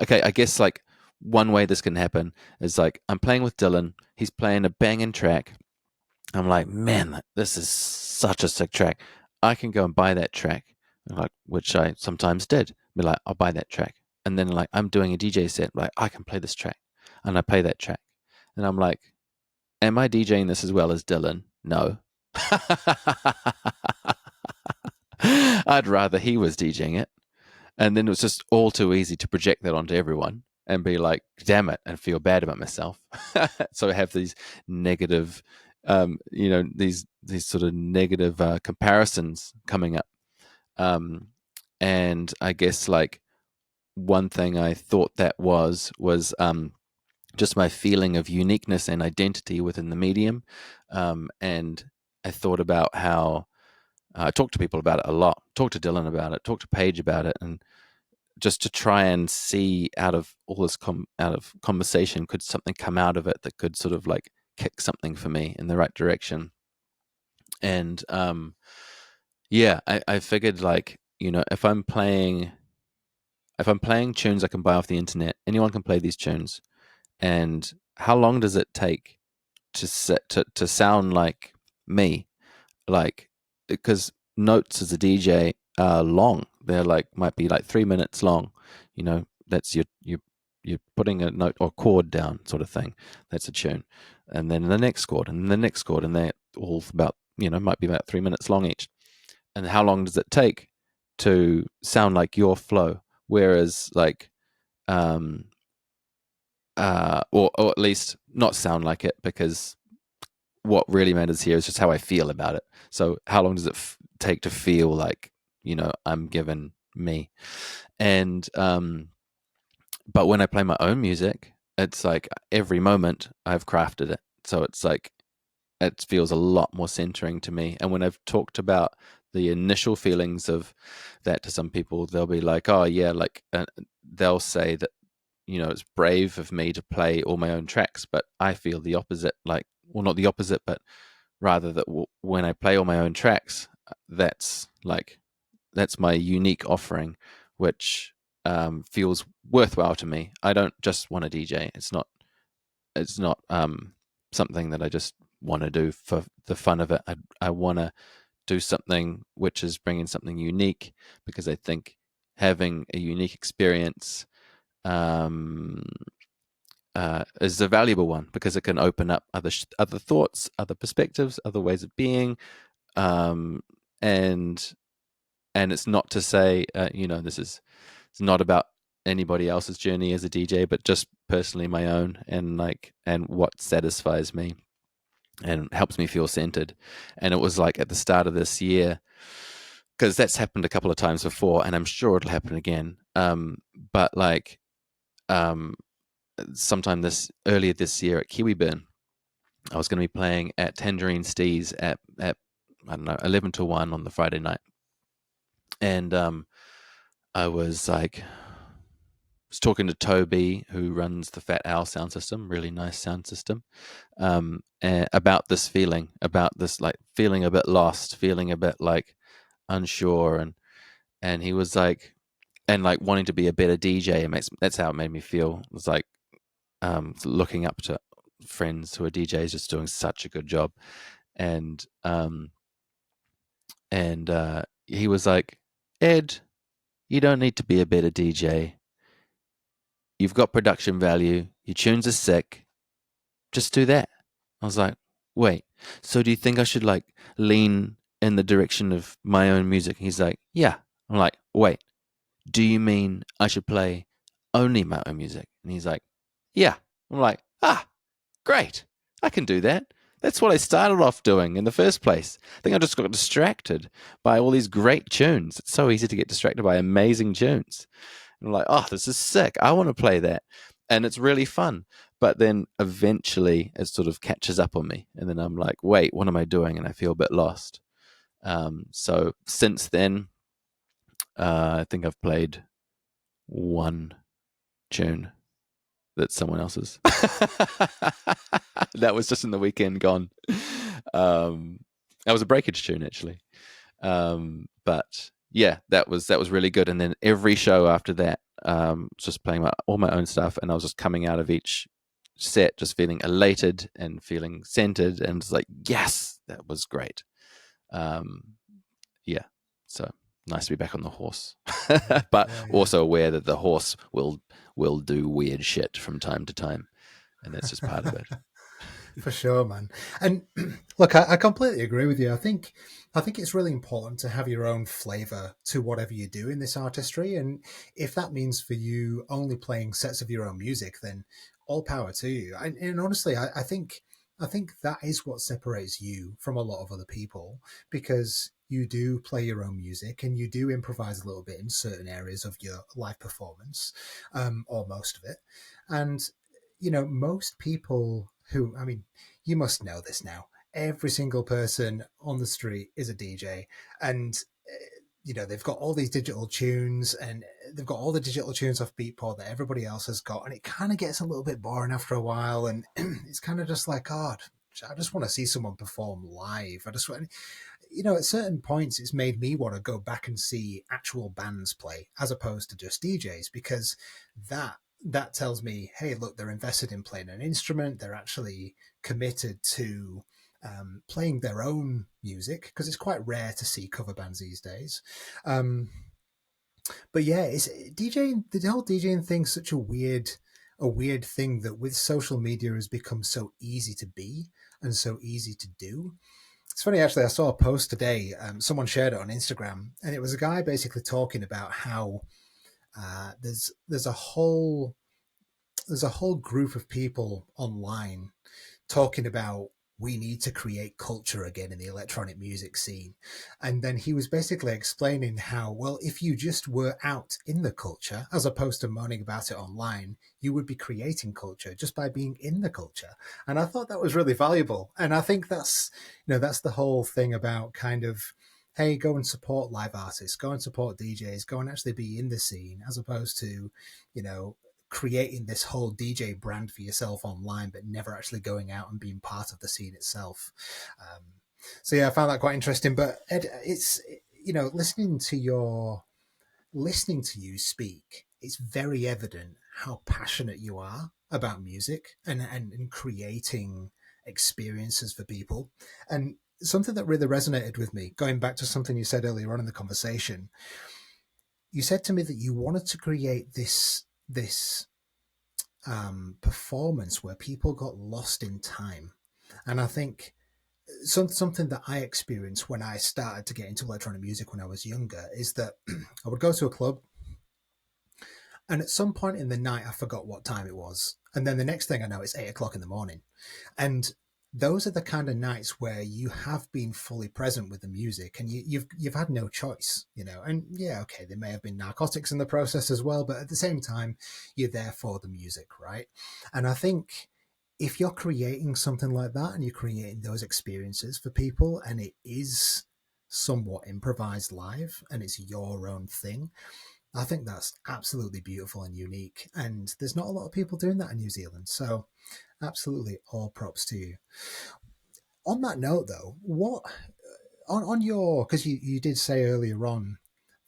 okay. I guess like one way this can happen is like I'm playing with Dylan. He's playing a banging track. I'm like, man, this is such a sick track. I can go and buy that track, like which I sometimes did. Be like, I'll buy that track, and then like I'm doing a DJ set, like I can play this track, and I play that track, and I'm like, am I DJing this as well as Dylan? No. I'd rather he was DJing it. And then it was just all too easy to project that onto everyone and be like, damn it, and feel bad about myself. So I have these negative, these sort of negative comparisons coming up. And I guess like one thing I thought that was just my feeling of uniqueness and identity within the medium. And I thought about how I talked to people about it a lot, talked to Dylan about it, talked to Paige about it, and just to try and see out of all this out of conversation, could something come out of it that could sort of like kick something for me in the right direction. And yeah, I figured like, if I'm playing tunes I can buy off the internet, anyone can play these tunes. And how long does it take to sound like me? Like, because notes as a DJ are long. They're like might be like 3 minutes long. That's you're putting a note or chord down, sort of thing. That's a tune, and then the next chord, and the next chord, and they're all about might be about 3 minutes long each. And how long does it take to sound like your flow? Whereas like or at least not sound like it, because what really matters here is just how I feel about it. So how long does it take to feel like I'm given me? And but when I play my own music, it's like every moment I've crafted it. So it's like it feels a lot more centering to me. And when I've talked about the initial feelings of that to some people, they'll be like, "Oh yeah," like they'll say that it's brave of me to play all my own tracks, but I feel the opposite. Like, well, not the opposite, but rather that when I play all my own tracks, that's my unique offering, which feels worthwhile to me. I don't just want to DJ. It's not something that I just want to do for the fun of it. I want to do something which is bringing something unique, because I think having a unique experience um, is a valuable one, because it can open up other thoughts, other perspectives, other ways of being, um, and it's not to say this is it's not about anybody else's journey as a DJ, but just personally my own, and what satisfies me and helps me feel centered. And it was like at the start of this year, because that's happened a couple of times before, and I'm sure it'll happen again. But like um, sometime this earlier this year at Kiwiburn, I was going to be playing at Tangerine Steez at I don't know 11 to 1 on the Friday night, and I was talking to Toby, who runs the Fat Owl sound system, really nice sound system, about this feeling, about this like feeling a bit lost, feeling a bit like unsure, and he was like, and like wanting to be a better DJ. That's how it made me feel. It was like looking up to friends who are DJs, just doing such a good job, and he was like, Ed, you don't need to be a better DJ. You've got production value. Your tunes are sick. Just do that. I was like, wait, so do you think I should like lean in the direction of my own music? He's like, yeah. I'm like, wait, do you mean I should play only my own music? And he's like, yeah. I'm like, great. I can do that. That's what I started off doing in the first place. I think I just got distracted by all these great tunes. It's so easy to get distracted by amazing tunes. And I'm like, oh, this is sick. I want to play that. And it's really fun. But then eventually it sort of catches up on me. And then I'm like, wait, what am I doing? And I feel a bit lost. So since then, I think I've played one tune that's someone else's. That was just in the weekend gone. That was a breakage tune, actually. But yeah, that was really good. And then every show after that, just playing all my own stuff, and I was just coming out of each set just feeling elated and feeling centered, and it's like, yes, that was great. Um, yeah, so nice to be back on the horse, Yeah, but yeah, yeah. also aware that the horse will do weird shit from time to time, and that's just part of it. For sure, man. And look, I completely agree with you. I think it's really important to have your own flavor to whatever you do in this artistry. And if that means for you only playing sets of your own music, then all power to you. And honestly, I think that is what separates you from a lot of other people, because you do play your own music and you do improvise a little bit in certain areas of your live performance, or most of it. And most people who, I mean, you must know this now. Every single person on the street is a DJ, and they've got all these digital tunes, and they've got all the digital tunes off Beatport that everybody else has got, and it kind of gets a little bit boring after a while, and it's kind of just like, God, I just want to see someone perform live. I just want, at certain points, it's made me want to go back and see actual bands play as opposed to just DJs, because that that tells me, hey, look, they're invested in playing an instrument. They're actually committed to playing their own music, because it's quite rare to see cover bands these days. Um, but yeah, it's DJing. The whole DJing thing's such a weird thing that with social media has become so easy to be and so easy to do. It's funny, actually. I saw a post today. Someone shared it on Instagram, and it was a guy basically talking about how there's a whole group of people online talking about, we need to create culture again in the electronic music scene. And then he was basically explaining how, well, if you just were out in the culture as opposed to moaning about it online, you would be creating culture just by being in the culture. And I thought that was really valuable. And I think that's the whole thing about kind of, hey, go and support live artists, go and support DJs, go and actually be in the scene, as opposed to, you know, creating this whole DJ brand for yourself online, but never actually going out and being part of the scene itself. Um, so yeah, I found that quite interesting. But Ed, it's listening to you speak. it's very evident how passionate you are about music and creating experiences for people. And something that really resonated with me, going back to something you said earlier on in the conversation, you said to me that you wanted to create this performance where people got lost in time. And I think something that I experienced when I started to get into electronic music when I was younger is that I would go to a club, and at some point in the night, I forgot what time it was. And then the next thing I know, it's 8 o'clock in the morning. And those are the kind of nights where you have been fully present with the music and you've had no choice, you know. And yeah, okay, there may have been narcotics in the process as well, but at the same time, you're there for the music, right? And I think if you're creating something like that and you're creating those experiences for people and it is somewhat improvised live and it's your own thing, I think that's absolutely beautiful and unique. And there's not a lot of people doing that in New Zealand. So absolutely all props to you. On that note though, what on your, because you did say earlier on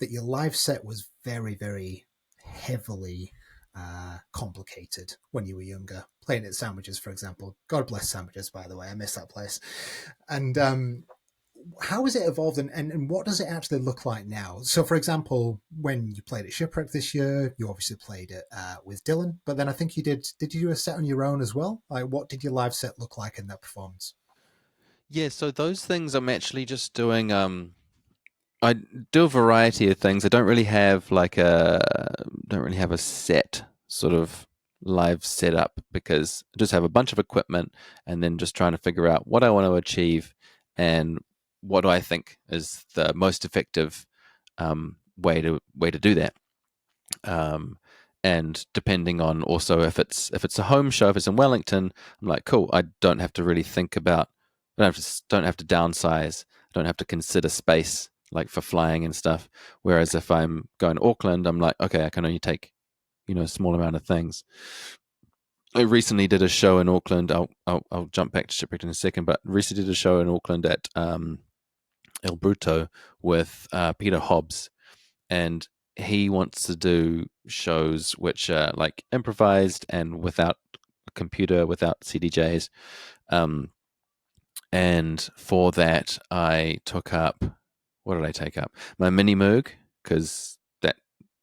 that your live set was very, very heavily complicated when you were younger, playing at Sandwiches, for example. God bless Sandwiches, by the way. I miss that place. And how has it evolved and what does it actually look like now? So, for example, when you played at Shipwreck this year, you obviously played it with Dylan, but then I think did you do a set on your own as well? Like, what did your live set look like in that performance? Yeah, so those things I'm actually just doing. I do a variety of things. I don't really have a set sort of live setup because I just have a bunch of equipment and then just trying to figure out what I want to achieve and what do I think is the most effective way to do that. Um, and depending on also if it's a home show, if it's in Wellington, I'm like, cool. I don't have to really think about. I don't have to downsize. I don't have to consider space like for flying and stuff. Whereas if I'm going to Auckland, I'm like, okay, I can only take a small amount of things. I recently did a show in Auckland. I'll jump back to Shipwreck in a second, but recently did a show in Auckland at El Bruto with Peter Hobbs, and he wants to do shows which are like improvised and without a computer, without CDJs. Um, and for that, I took up what did I take up? My mini Moog, because that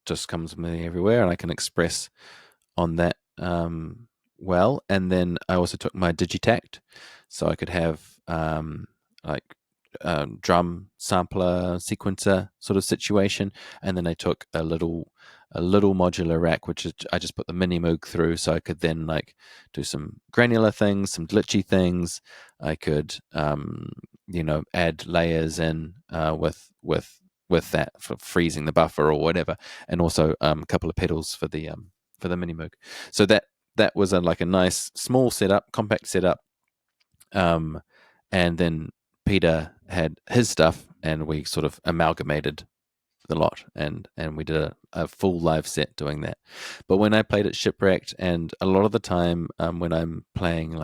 just comes with me everywhere, and I can express on that well. And then I also took my Digitact, so I could have like drum sampler sequencer sort of situation. And then I took a little modular rack, which is I just put the mini Moog through, so I could then like do some granular things, some glitchy things. I could add layers in with that for freezing the buffer or whatever, and also a couple of pedals for the mini Moog. So that was like a nice small setup, compact setup. Um, and then Peter had his stuff, and we sort of amalgamated the lot, and we did a full live set doing that. But when I played at Shipwrecked, and a lot of the time when I'm playing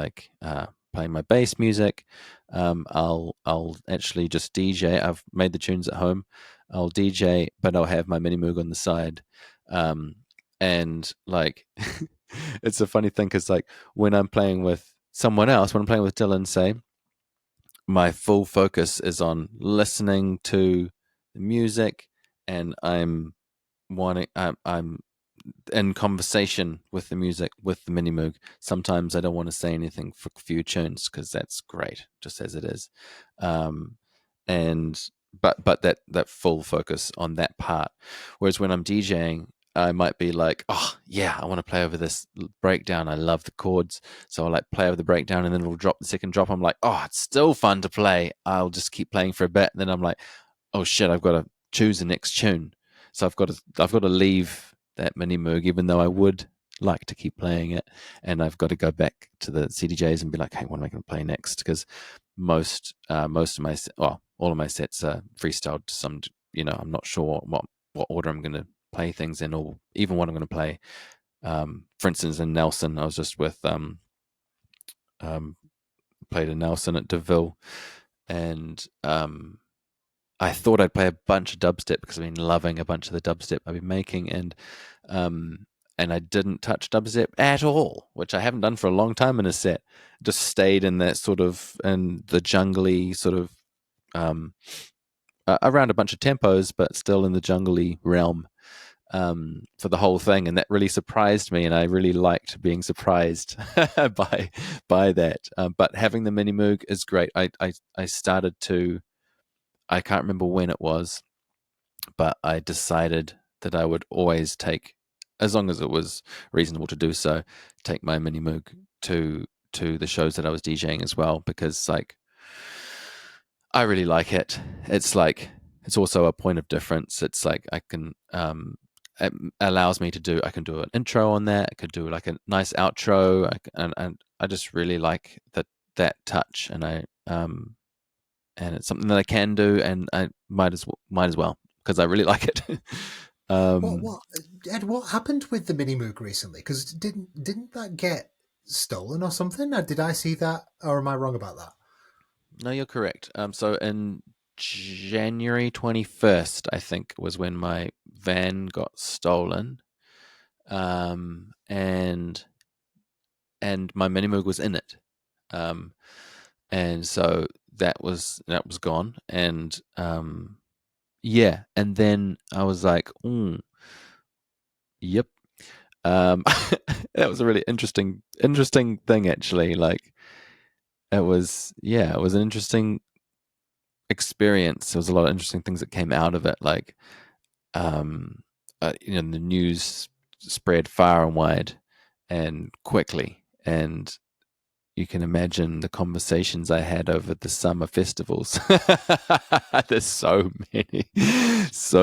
playing my bass music, I'll actually just DJ. I've made the tunes at home. I'll DJ, but I'll have my mini Moog on the side. And like it's a funny thing because like when I'm playing with someone else, when I'm playing with Dylan, say, my full focus is on listening to the music, and I'm in conversation with the music with the mini Moog. Sometimes I don't want to say anything for a few tunes because that's great just as it is. Um, and but that full focus on that part. Whereas when I'm DJing, I might be like, oh yeah, I want to play over this breakdown. I love the chords, so I'll like play over the breakdown, and then it'll drop the second drop. I'm like, oh, it's still fun to play. I'll just keep playing for a bit, and then I'm like, oh shit, I've got to choose the next tune. So I've got to leave that mini Moog, even though I would like to keep playing it, and I've got to go back to the CDJs and be like, hey, what am I going to play next? Because most of my well, all of my sets are freestyled to some. I'm not sure what order I'm going to play things in, or even what I'm going to play. For instance, in Nelson, I was just with um, played in Nelson at DeVille, and I thought I'd play a bunch of dubstep because I've been loving a bunch of the dubstep I've been making, and Um, and I didn't touch dubstep at all, which I haven't done for a long time in a set. Just stayed in that sort of, in the jungly sort of, um, around a bunch of tempos, but still in the jungly realm, for the whole thing, and that really surprised me, and I really liked being surprised by that. But having the mini moog is great. I started to, I can't remember when it was, but I decided that I would always take, as long as it was reasonable to do so, take my mini moog to the shows that I was DJing as well, because like I really like it. It's like, it's also a point of difference. It's like I can, it allows me to do, I can do an intro on that. I could do like a nice outro. And I just really like that touch, and and it's something that I can do, and I might as well, because I really like it. um, What Ed? What happened with the Mini Moog recently? Because didn't that get stolen or something? Or did I see that, or am I wrong about that? no, you're correct. So in January 21st, I think, was when my van got stolen. And my Minimoog was in it. Um, and so that was gone. And yeah, and then I was like, yep. Um, that was a really interesting thing, actually. Like, it was, yeah, it was an interesting experience. There was a lot of interesting things that came out of it. Like, um, the news spread far and wide and quickly, and you can imagine the conversations I had over the summer festivals. There's so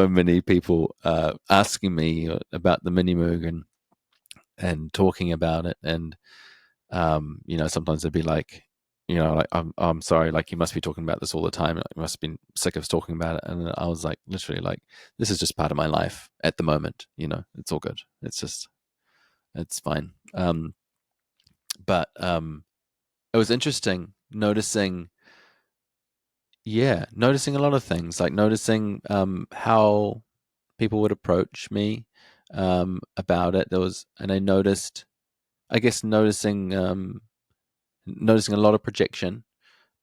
many people asking me about the mini moog, and talking about it, and sometimes they'd be like, like, I'm sorry, like, you must be talking about this all the time. Like, you must have been sick of us talking about it. And I was like, literally, like, this is just part of my life at the moment. It's all good. It's fine. But it was interesting noticing, yeah, noticing a lot of things, like noticing how people would approach me about it. And I noticed, I guess, noticing a lot of projection,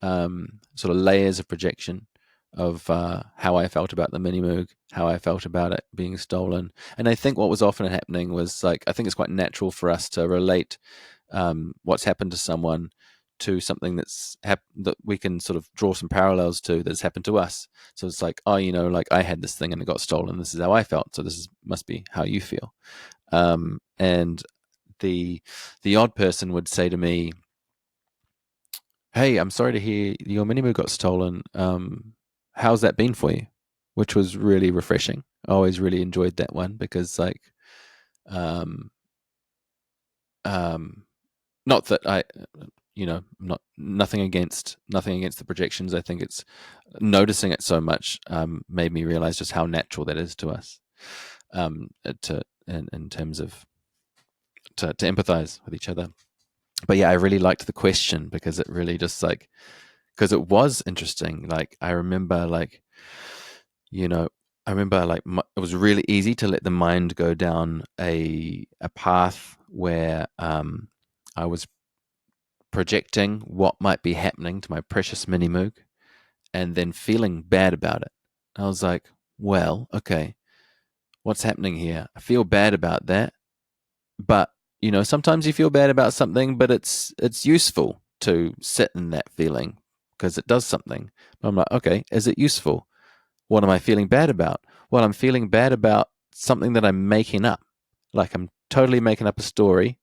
sort of layers of projection of how I felt about the mini moog, how I felt about it being stolen. And I think what was often happening was, like, I think it's quite natural for us to relate what's happened to someone to something that we can sort of draw some parallels to that's happened to us. So it's like, oh, like, I had this thing and it got stolen. This is how I felt. So must be how you feel. And the odd person would say to me, "Hey, I'm sorry to hear your Minimoo got stolen. How's that been for you?" Which was really refreshing. I always really enjoyed that one, because, like, um, um, not that I, not nothing against the projections. I think it's noticing it so much made me realize just how natural that is to us. To in terms of to empathize with each other. But yeah, I really liked the question, because it really just, like, because it was interesting. Like, I remember, like, you know, like, it was really easy to let the mind go down a path where I was projecting what might be happening to my precious mini moog, and then feeling bad about it. I was like, well, okay, what's happening here? I feel bad about that, but sometimes you feel bad about something, but it's useful to sit in that feeling, because it does something. I'm like, okay, is it useful? What am I feeling bad about? Well, I'm feeling bad about something that I'm making up. Like, I'm totally making up a story.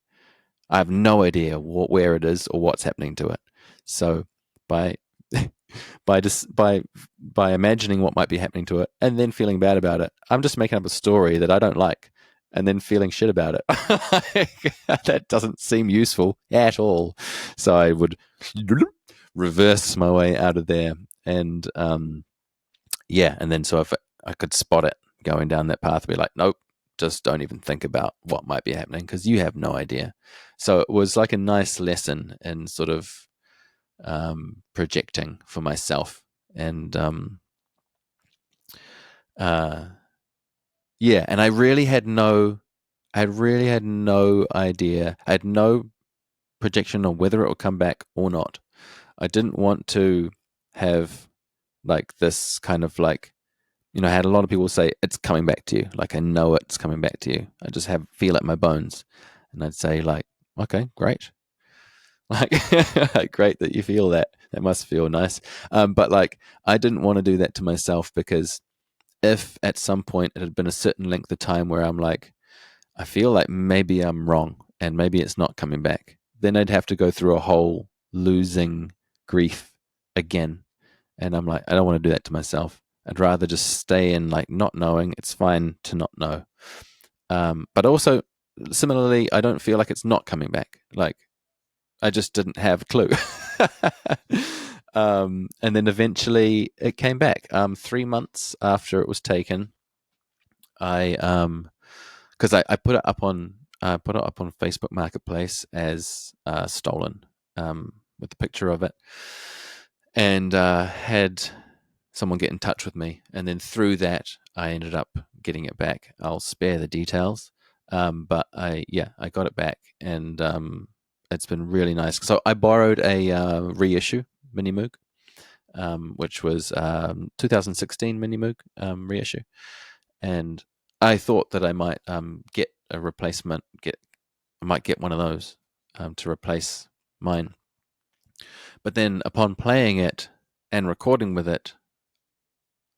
I have no idea where it is or what's happening to it. So by by imagining what might be happening to it and then feeling bad about it, I'm just making up a story that I don't like, and then feeling shit about it. That doesn't seem useful at all. So I would reverse my way out of there, and yeah, and then, so if I could spot it going down that path, I'd be like, nope, just don't even think about what might be happening, because you have no idea. So it was like a nice lesson in sort of projecting for myself. And uh, yeah, and I really had no I really had no idea. I had no projection on whether it would come back or not. I didn't want to have like this kind of like, I had a lot of people say it's coming back to you. Like I know it's coming back to you. I just have feel it in my bones, and I'd say like, okay, great, like great that you feel that. That must feel nice. But like I didn't want to do that to myself, because if at some point it had been a certain length of time where I'm like, I feel like maybe I'm wrong and maybe it's not coming back, then I'd have to go through a whole losing grief again. And I'm like, I don't want to do that to myself. I'd rather just stay in like not knowing. It's fine to not know. But also, similarly, I don't feel like it's not coming back. Like, I just didn't have a clue. And then eventually it came back. 3 months after it was taken, I because I put it up on Facebook Marketplace as stolen, with a picture of it, and had someone get in touch with me, and then through that I ended up getting it back. I'll spare the details, but I got it back, and it's been really nice. So I borrowed a reissue Mini Moog, which was 2016 Mini Moog reissue, and I thought that I might get a replacement. I might get one of those to replace mine. But then upon playing it and recording with it,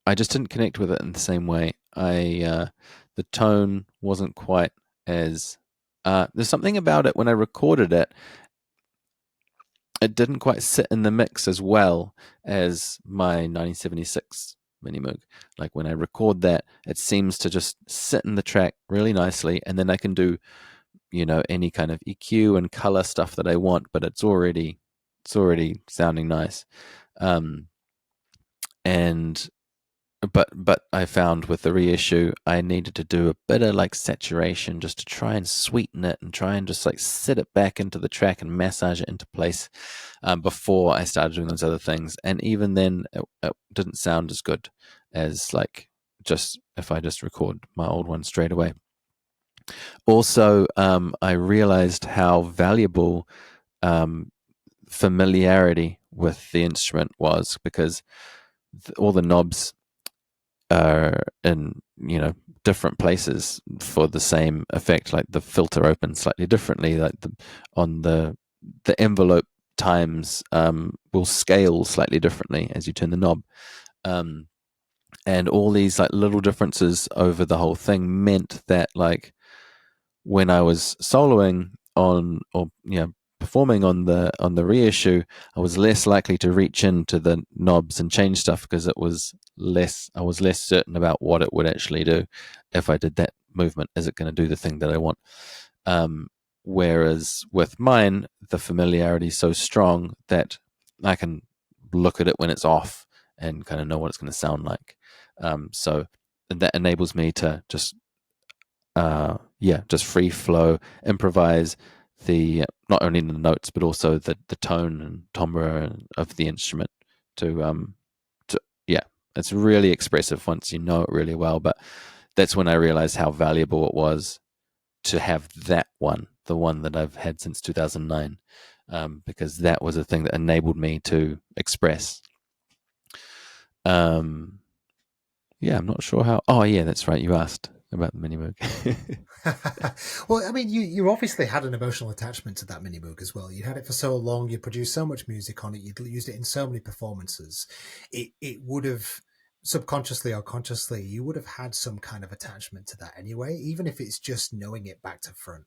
I just didn't connect with it in the same way. The tone wasn't quite as. There's something about it when I recorded it. It didn't quite sit in the mix as well as my 1976 Mini Moog. Like when I record that, it seems to just sit in the track really nicely, and then I can do any kind of EQ and color stuff that I want, but it's already sounding nice. Um, and but I found with the reissue, I needed to do a bit of like saturation just to try and sweeten it and try and just like sit it back into the track and massage it into place, before I started doing those other things. And even then, it didn't sound as good as like just if I just record my old one straight away. Also, I realized how valuable um, familiarity with the instrument was, because all the knobs are in different places for the same effect. Like the filter opens slightly differently. Like on the envelope times will scale slightly differently as you turn the knob. Um, and all these like little differences over the whole thing meant that like when I was soloing on, or performing on the reissue, I was less likely to reach into the knobs and change stuff, because I was less certain about what it would actually do if I did that movement. Is it going to do the thing that I want? Um, Whereas with mine, the familiarity is so strong that I can look at it when it's off and kind of know what it's going to sound like. So that enables me to just free flow, improvise the not only the notes but also the tone and timbre of the instrument. To yeah, it's really expressive once you know it really well. But that's when I realized how valuable it was to have that one, the one that I've had since 2009, because that was a thing that enabled me to express. Um, yeah, I'm not sure how. Oh, yeah, that's right. You asked about the mini moog. Well, I mean, you obviously had an emotional attachment to that mini book as well. You had it for so long, you produced so much music on it, you'd used it in so many performances. It would have, subconsciously or consciously, you would have had some kind of attachment to that anyway, even if it's just knowing it back to front.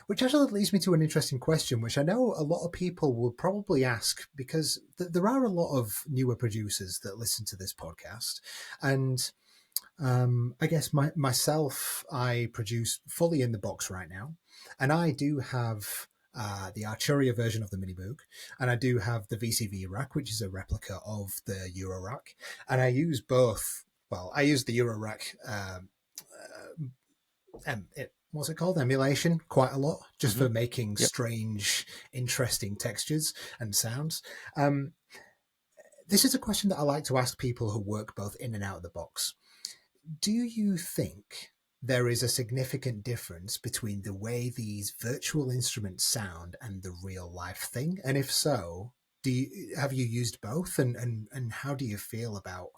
Which actually leads me to an interesting question, which I know a lot of people will probably ask, because there are a lot of newer producers that listen to this podcast, and I guess myself, I produce fully in the box right now, and I do have the Arturia version of the Mini Boog, and I do have the VCV rack, which is a replica of the Euro rack, and I use both. Well, I use the Euro rack. What's it called? Emulation quite a lot, just Hmm. for making Yep. strange, interesting textures and sounds. Um, this is a question that I like to ask people who work both in and out of the box. Do you think there is a significant difference between the way these virtual instruments sound and the real life thing? And if so, have you used both? And how do you feel about,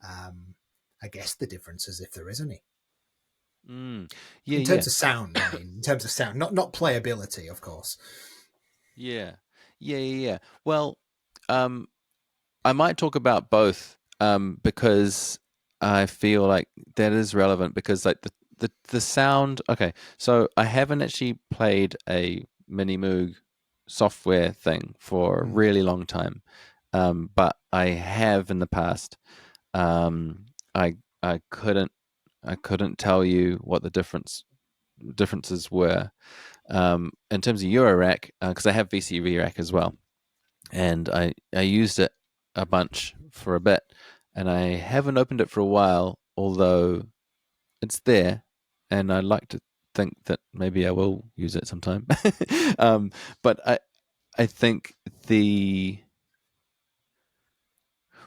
um, I guess, the differences, if there is any? Mm. Yeah, In terms yeah, of sound, I mean, in terms of sound, not playability, of course. yeah, yeah. Well, um, I might talk about both because I feel like that is relevant because like the sound. Okay, so I haven't actually played a Mini Moog software thing for a Mm. really long time, but I have in the past. Um, I I couldn't tell you what the differences were in terms of Eurorack because I have VCV Rack as well and I used it a bunch for a bit, and I haven't opened it for a while, although it's there, and I like to think that maybe I will use it sometime. um, but I think the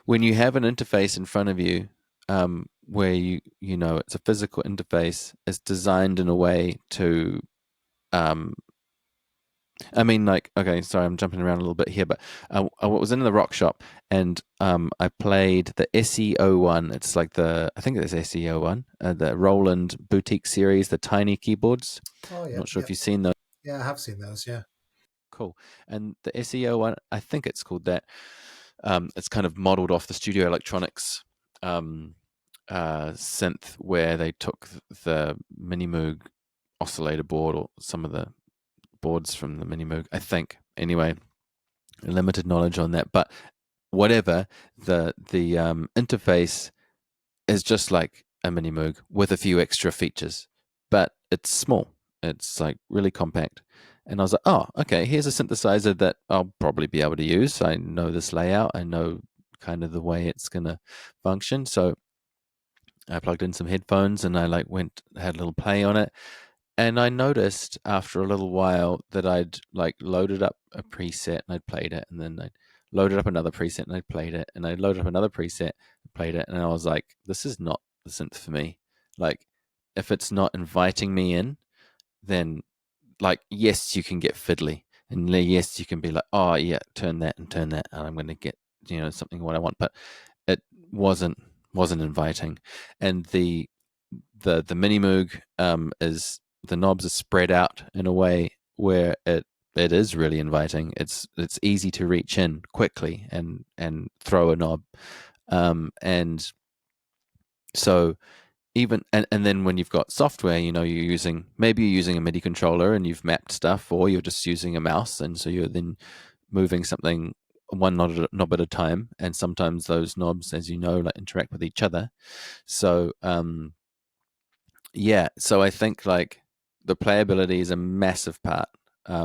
when you have an interface in front of you, where you know it's a physical interface, it's designed in a way to um, I mean, like, okay, sorry, I'm jumping around a little bit here, but I was in the rock shop and I played the SEO1. It's like I think it's SEO1, the Roland Boutique series, the tiny keyboards. Oh, I'm yeah, not sure yeah, if you've seen those. yeah. I have seen those. Yeah. Cool. And the SEO1, I think it's called that. It's kind of modeled off the Studio Electronics um, synth, where they took the Mini Moog oscillator board or some of the boards from the Mini Moog, I think. Anyway, limited knowledge on that, but whatever the interface is just like a mini Moog with a few extra features, but it's small. It's like really compact. And I was like, oh, okay, here's a synthesizer that I'll probably be able to use. I know this layout. I know kind of the way it's gonna function. So I plugged in some headphones and I like had a little play on it, and I noticed after a little while that I'd like loaded up a preset and I'd played it, and then I'd loaded up another preset and I'd played it, and I loaded up another preset and played it, and I was like, this is not the synth for me. Like, if it's not inviting me in, then like, yes, you can get fiddly, and yes, you can be like, oh yeah, turn that and turn that, and I'm going to get something what I want, but it wasn't wasn't inviting, and the mini Moog is the knobs are spread out in a way where it is really inviting. It's easy to reach in quickly and throw a knob, and so even and then when you've got software, you're using maybe you're using a MIDI controller and you've mapped stuff, or you're just using a mouse, and so you're then moving something one knob at a time, and sometimes those knobs, as you know, like interact with each other. So yeah, so I think like the playability is a massive part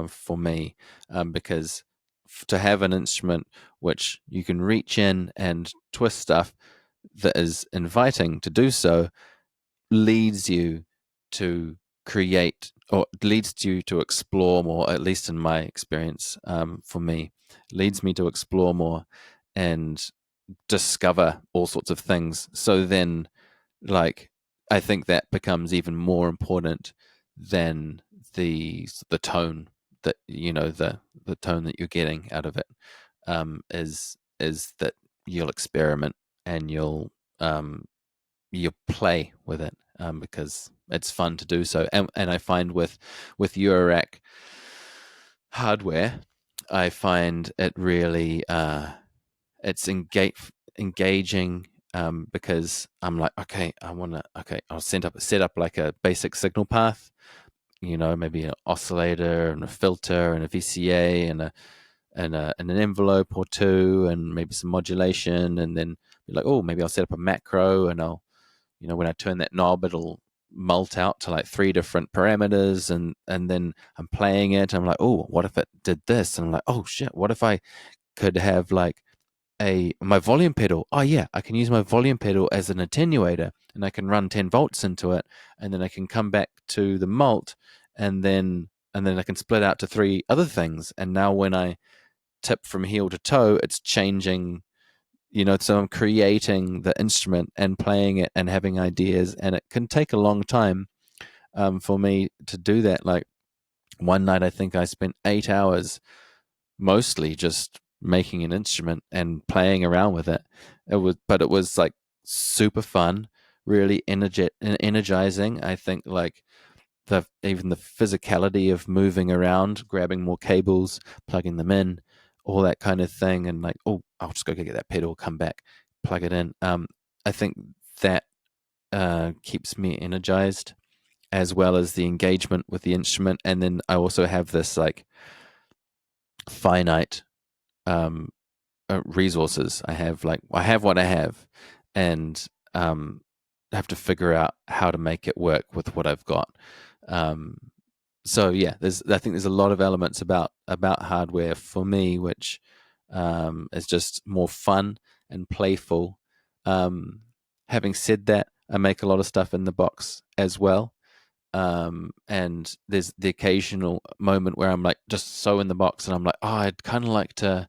for me because to have an instrument which you can reach in and twist stuff that is inviting to do so leads you to create or leads you to explore more, at least in my experience for me, leads me to explore more and discover all sorts of things. So then like I think that becomes even more important than the tone that the tone that you're getting out of it is that you'll experiment and you'll play with it because it's fun to do so. And I find with Eurorack hardware, I find it really it's engaging because I'm like, okay, I'll set up like a basic signal path, maybe an oscillator and a filter and a VCA and an envelope or two and maybe some modulation, and then be like, oh, maybe I'll set up a macro and I'll, when I turn that knob, it'll mult out to like three different parameters, and then I'm playing it. I'm like, oh, what if it did this? And I'm like, oh shit, what if I could have like my volume pedal. Oh yeah, I can use my volume pedal as an attenuator, and I can run 10 volts into it, and then I can come back to the mult, and then I can split out to three other things. And now when I tip from heel to toe, it's changing. So I'm creating the instrument and playing it and having ideas, and it can take a long time. for me to do that. Like one night, I think I spent 8 hours mostly just making an instrument and playing around with it. But it was like super fun, really energizing. I think like even the physicality of moving around, grabbing more cables, plugging them in, all that kind of thing, and like, oh, I'll just go get that pedal, come back, plug it in. I think that keeps me energized, as well as the engagement with the instrument. And then I also have this like finite um, resources. I have what I have, and have to figure out how to make it work with what I've got. Um, so yeah, I think there's a lot of elements about hardware for me, which is just more fun and playful. Um, Having said that, I make a lot of stuff in the box as well. And there's the occasional moment where I'm like just so in the box, and I'm like, oh, I'd kind of like to,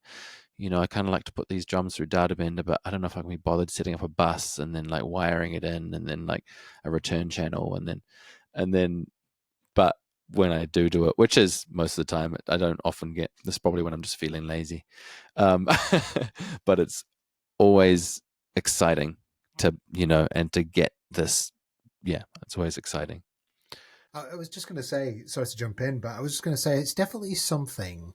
I kind of like to put these drums through databender, but I don't know if I can be bothered setting up a bus and then like wiring it in, and then like a return channel, and then, but when I do it, which is most of the time, I don't often get this. Is probably when I'm just feeling lazy, um, but it's always exciting to and to get this. Yeah, it's always exciting. I was just going to say, sorry to jump in, but I was just going to say it's definitely something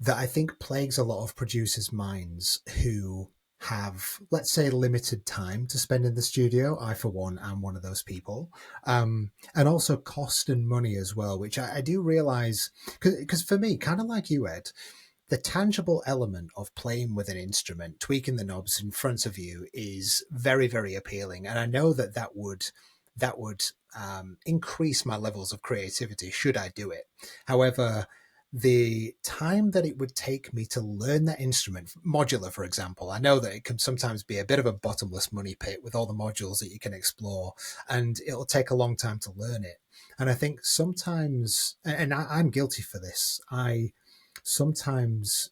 that I think plagues a lot of producers' minds who have, let's say, limited time to spend in the studio. I, for one, am one of those people. And also cost and money as well, which I do realize, because for me, kind of like you, Ed, the tangible element of playing with an instrument, tweaking the knobs in front of you is very, very appealing. And I know that would increase my levels of creativity should I do it. However, the time that it would take me to learn that instrument, modular, for example, I know that it can sometimes be a bit of a bottomless money pit with all the modules that you can explore, and it'll take a long time to learn it. And I think sometimes, and I'm guilty for this, I sometimes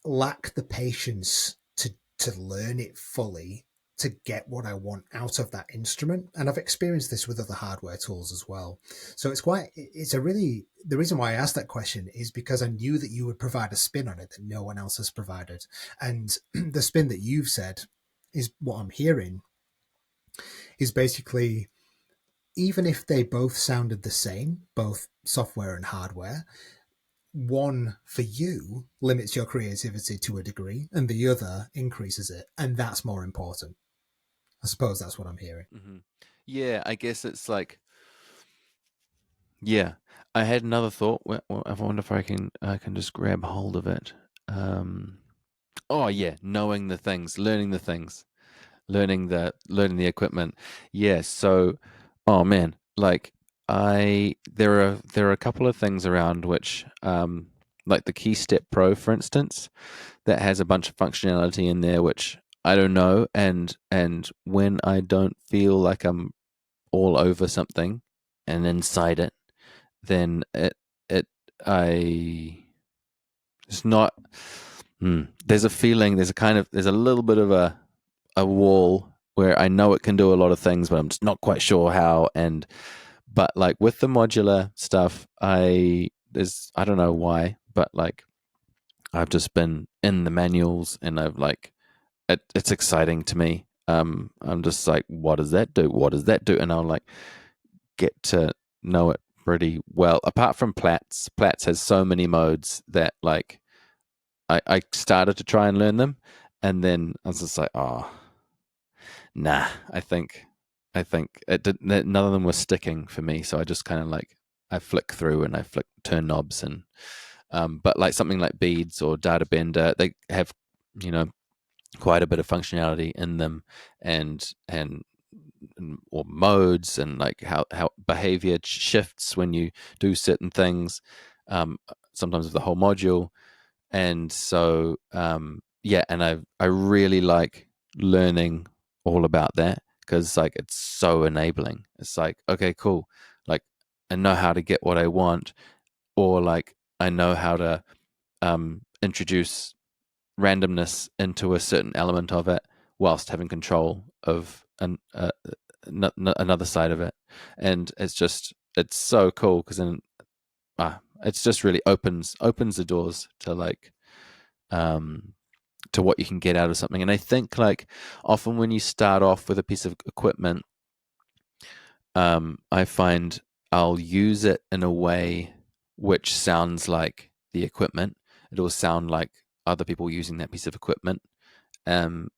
lack the patience to learn it fully to get what I want out of that instrument. And I've experienced this with other hardware tools as well. So the reason why I asked that question is because I knew that you would provide a spin on it that no one else has provided. And the spin that you've said is what I'm hearing is basically, even if they both sounded the same, both software and hardware, one for you limits your creativity to a degree and the other increases it. And that's more important. I suppose that's what I'm hearing. Hmm. Yeah, I guess it's like, yeah. I had another thought. I wonder if I can just grab hold of it. Um, oh yeah, knowing the things, learning the things, learning the equipment. Yeah. So, oh man, like there are a couple of things around which, like the Key Step Pro, for instance, that has a bunch of functionality in there which I don't know, and when I don't feel like I'm all over something and inside it, then it I it's not. There's a feeling. There's a little bit of a wall where I know it can do a lot of things, but I'm just not quite sure how. And but like with the modular stuff, I don't know why, but like I've just been in the manuals, and I've like it's exciting to me. I'm just like, what does that do? What does that do? And I'll like get to know it pretty well. Apart from Platts has so many modes that like I started to try and learn them, and then I was just like, oh, nah. I think it did. None of them were sticking for me, so I just kind of like I flick through and I turn knobs, and but like something like beads or data bender, they have you know quite a bit of functionality in them, and or modes, and like how behavior shifts when you do certain things, sometimes with the whole module. And so yeah, and I really like learning all about that, because like it's so enabling. It's like, okay, cool, like I know how to get what I want, or like I know how to introduce randomness into a certain element of it whilst having control of another side of it, and it's so cool because then it's just really opens the doors to like um to what you can get out of something. And I think like often when you start off with a piece of equipment, I find I'll use it in a way which sounds like the equipment. It'll sound like other people using that piece of equipment, um,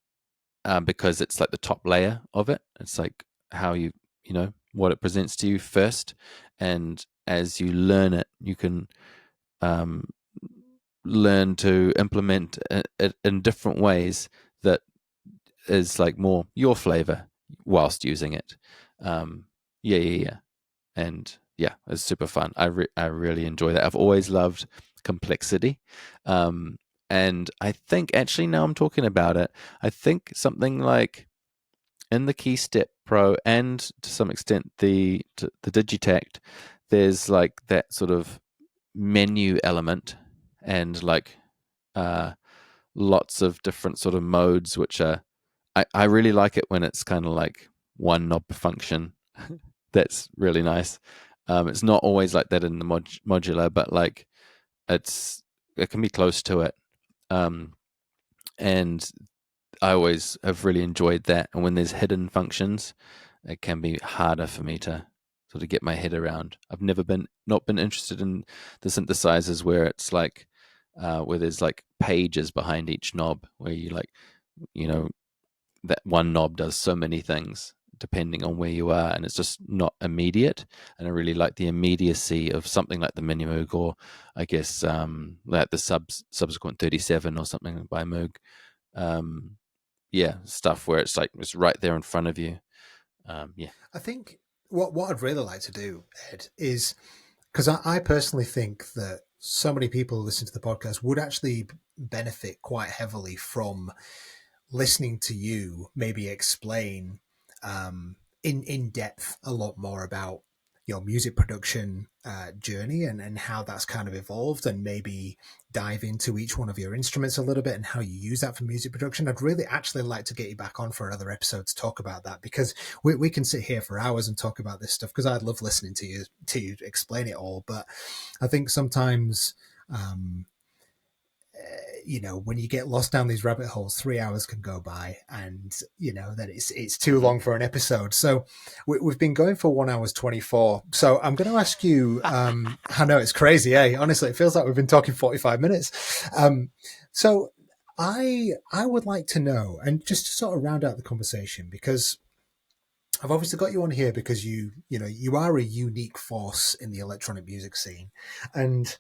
because it's like the top layer of it. It's like how you know, what it presents to you first, and as you learn it, you can um, learn to implement it in different ways that is like more your flavor whilst using it. Um, yeah, and yeah, it's super fun. I really enjoy that. I've always loved complexity, um, and I think actually now I'm talking about it, I think something like in the KeyStep Pro and to some extent the Digitact, there's like that sort of menu element and like uh, lots of different sort of modes, which are I really like it when it's kind of like one knob per function. That's really nice. It's not always like that in the modular, but like it can be close to it. Um, and I always have really enjoyed that. And when there's hidden functions, it can be harder for me to sort of get my head around. I've never been not been interested in the synthesizers where it's like where there's like pages behind each knob where you like you know that one knob does so many things depending on where you are, and it's just not immediate. And I really like the immediacy of something like the Minimoog, or I guess like the subsequent 37 or something by Moog. Um, yeah, stuff where it's like it's right there in front of you. Yeah. I think what I'd really like to do, Ed, is because I personally think that so many people who listen to the podcast would actually benefit quite heavily from listening to you maybe explain in depth a lot more about your music production journey and how that's kind of evolved, and maybe dive into each one of your instruments a little bit and how you use that for music production. I'd really actually like to get you back on for another episode to talk about that, because we can sit here for hours and talk about this stuff, because I'd love listening to you explain it all. But I think sometimes um, when you get lost down these rabbit holes, 3 hours can go by, and then it's too Mm-hmm. long for an episode. So we've been going for 1 hour 24. So I'm going to ask you. I know it's crazy, eh? Honestly, it feels like we've been talking 45 minutes. So I would like to know, and just to sort of round out the conversation, because I've obviously got you on here because you are a unique force in the electronic music scene, and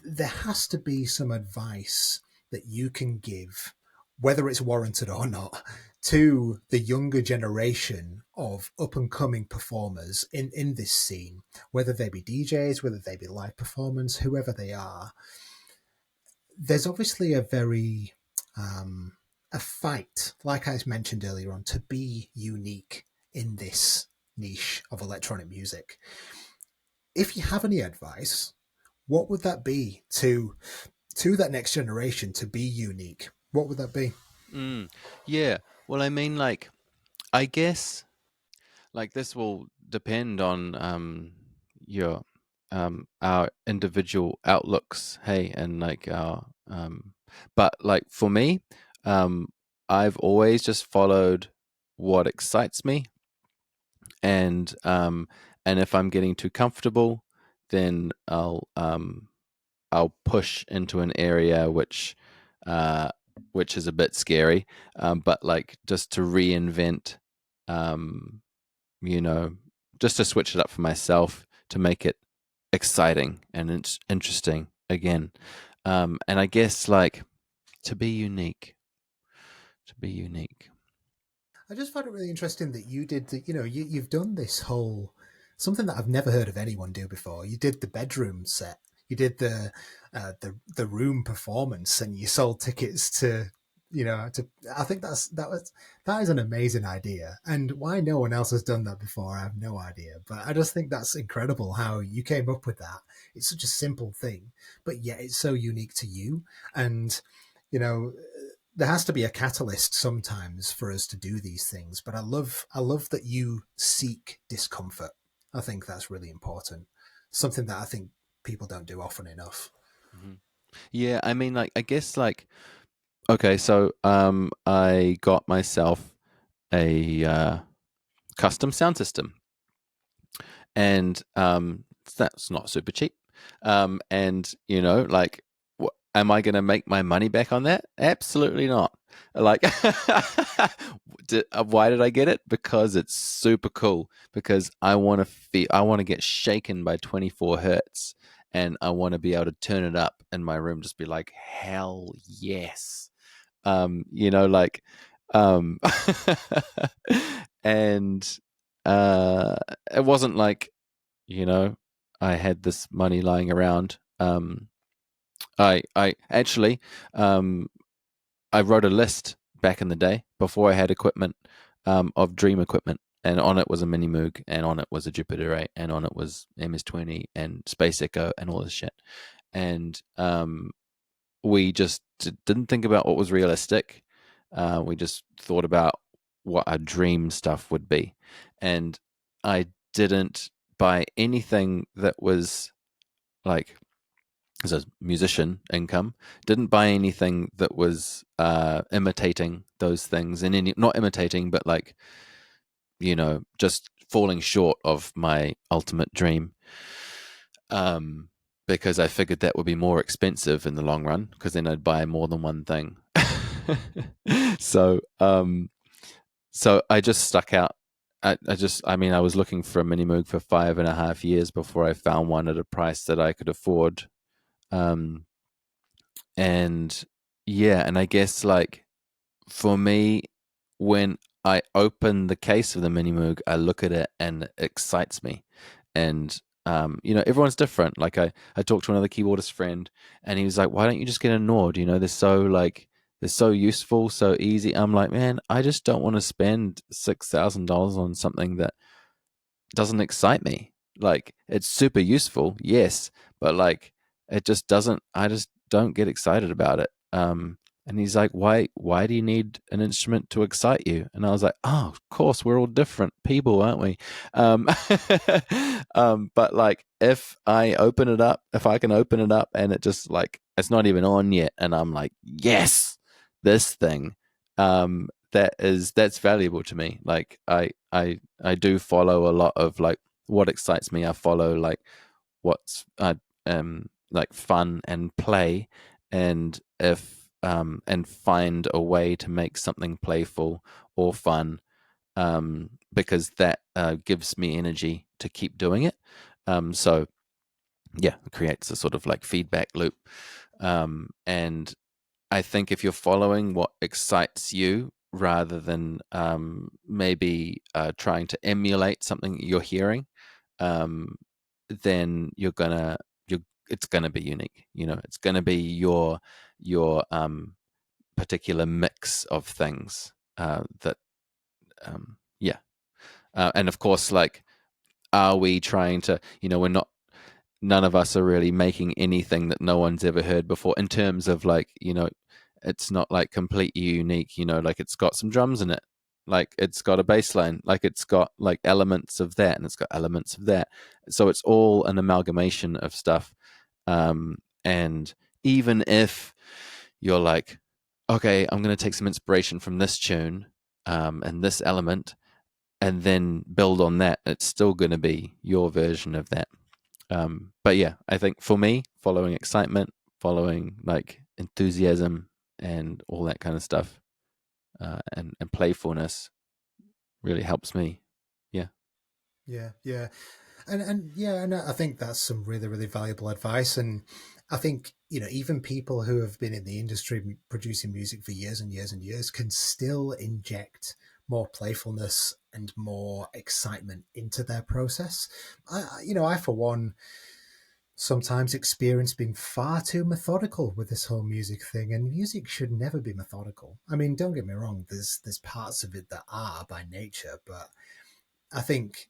there has to be some advice that you can give, whether it's warranted or not, to the younger generation of up and coming performers in this scene, whether they be DJs, whether they be live performers, whoever they are. There's obviously um, a fight, like I mentioned earlier on, to be unique in this niche of electronic music. If you have any advice, what would that be to that next generation to be unique? What would that be? Mm, yeah. Well, I mean, like, I guess like this will depend on your our individual outlooks, hey, and like our but like for me, um I've always just followed what excites me, and if I'm getting too comfortable, then I'll push into an area uh which is a bit scary, but like just to reinvent, um you know, just to switch it up for myself to make it exciting and interesting again. And I guess like to be unique, to be unique. I just find it really interesting that you did the, you've done this whole something that I've never heard of anyone do before. You did the bedroom set. You did the room performance, and you sold tickets to I think that is an amazing idea. And why no one else has done that before, I have no idea. But I just think that's incredible how you came up with that. It's such a simple thing, but yet it's so unique to you. And you know there has to be a catalyst sometimes for us to do these things. But I love that you seek discomfort. I think that's really important. Something that I think people don't do often enough. Hmm. Yeah, I mean, like, I guess, like, okay, so I got myself a custom sound system, and that's not super cheap. And like, am I going to make my money back on that? Absolutely not. Like, why did I get it? Because it's super cool. Because I want to get shaken by 24 hertz, and I want to be able to turn it up in my room, just be like, hell yes. Like, um, and it wasn't like, you know, I had this money lying around. I actually, um, I wrote a list back in the day before I had equipment, of dream equipment, and on it was a Mini Moog, and on it was a Jupiter 8, and on it was MS-20 and Space Echo and all this shit. And we just didn't think about what was realistic. We just thought about what our dream stuff would be, and I didn't buy anything that was like, as a musician income, didn't buy anything that was imitating those things, and any, not imitating, but like, just falling short of my ultimate dream. Um, because I figured that would be more expensive in the long run, because then I'd buy more than one thing. so, so I just stuck out. I mean, I was looking for a Mini Moog for 5.5 years before I found one at a price that I could afford. Um, and yeah, and I guess, like, for me, when I open the case of the Mini Moog, I look at it and it excites me. And everyone's different. Like, I talked to another keyboardist friend, and he was like, "Why don't you just get a Nord? They're so useful, so easy." I'm like, man, I just don't want to spend $6,000 on something that doesn't excite me. Like, it's super useful, yes, but like, it just doesn't. I just don't get excited about it. And he's like, "Why do you need an instrument to excite you?" And I was like, "Oh, of course, we're all different people, aren't we?" Um, but like, if I can open it up and it just, like, it's not even on yet, and I'm like, "Yes, this thing." That's valuable to me. Like, I do follow a lot of, like, what excites me. I follow, like, what's like, fun and play, and if and find a way to make something playful or fun, because that gives me energy to keep doing it. So yeah, it creates a sort of like feedback loop. And I think if you're following what excites you, rather than maybe trying to emulate something that you're hearing, um, then it's gonna be unique. It's gonna be your particular mix of things, that yeah. And of course, like, are we trying to? We're not. None of us are really making anything that no one's ever heard before, in terms of, like, it's not like completely unique. Like, it's got some drums in it, like, it's got a bass line, like, it's got like elements of that, and it's got elements of that, so it's all an amalgamation of stuff. And even if you're like, okay, I'm going to take some inspiration from this tune, and this element, and then build on that, it's still going to be your version of that. But yeah, I think for me, following excitement, following, like, enthusiasm and all that kind of stuff, and playfulness really helps me. Yeah. Yeah, yeah. And yeah, and I think that's some really, really valuable advice. And I think, even people who have been in the industry producing music for years and years and years can still inject more playfulness and more excitement into their process. I for one sometimes experience being far too methodical with this whole music thing, and music should never be methodical. I mean, don't get me wrong, there's parts of it that are by nature, but I think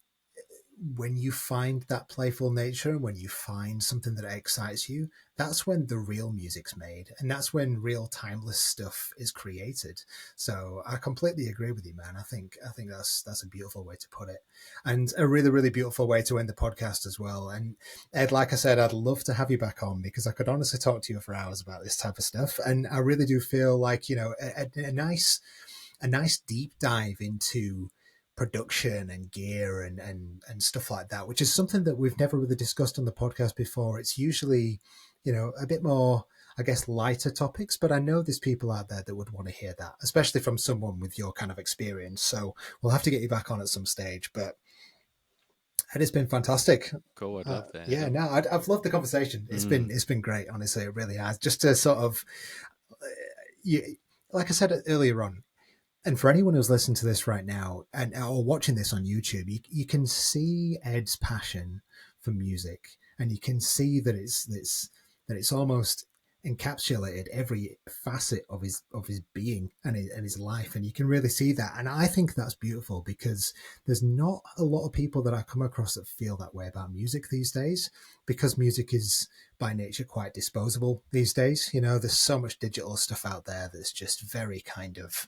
when you find that playful nature and when you find something that excites you, that's when the real music's made, and that's when real timeless stuff is created. So I completely agree with you, man. I think that's a beautiful way to put it, and a really really beautiful way to end the podcast as well. And Ed, like I said, I'd love to have you back on because I could honestly talk to you for hours about this type of stuff, and I really do feel like, you know, a nice deep dive into production and gear and stuff like that, which is something that we've never really discussed on the podcast before. It's usually, you know, a bit more, I guess, lighter topics, but I know there's people out there that would want to hear that, especially from someone with your kind of experience. So we'll have to get you back on at some stage, but it has been fantastic. Cool. I'd love that. Yeah, no, I've loved the conversation. Mm. It's been great, honestly. It really has. Just to sort of, you, like I said earlier on, and for anyone who's listening to this right now and or watching this on YouTube, you can see Ed's passion for music, and you can see that it's almost encapsulated every facet of his being and his life, and you can really see that. And I think that's beautiful because there's not a lot of people that I come across that feel that way about music these days, because music is by nature quite disposable these days. You know, there's so much digital stuff out there that's just very kind of,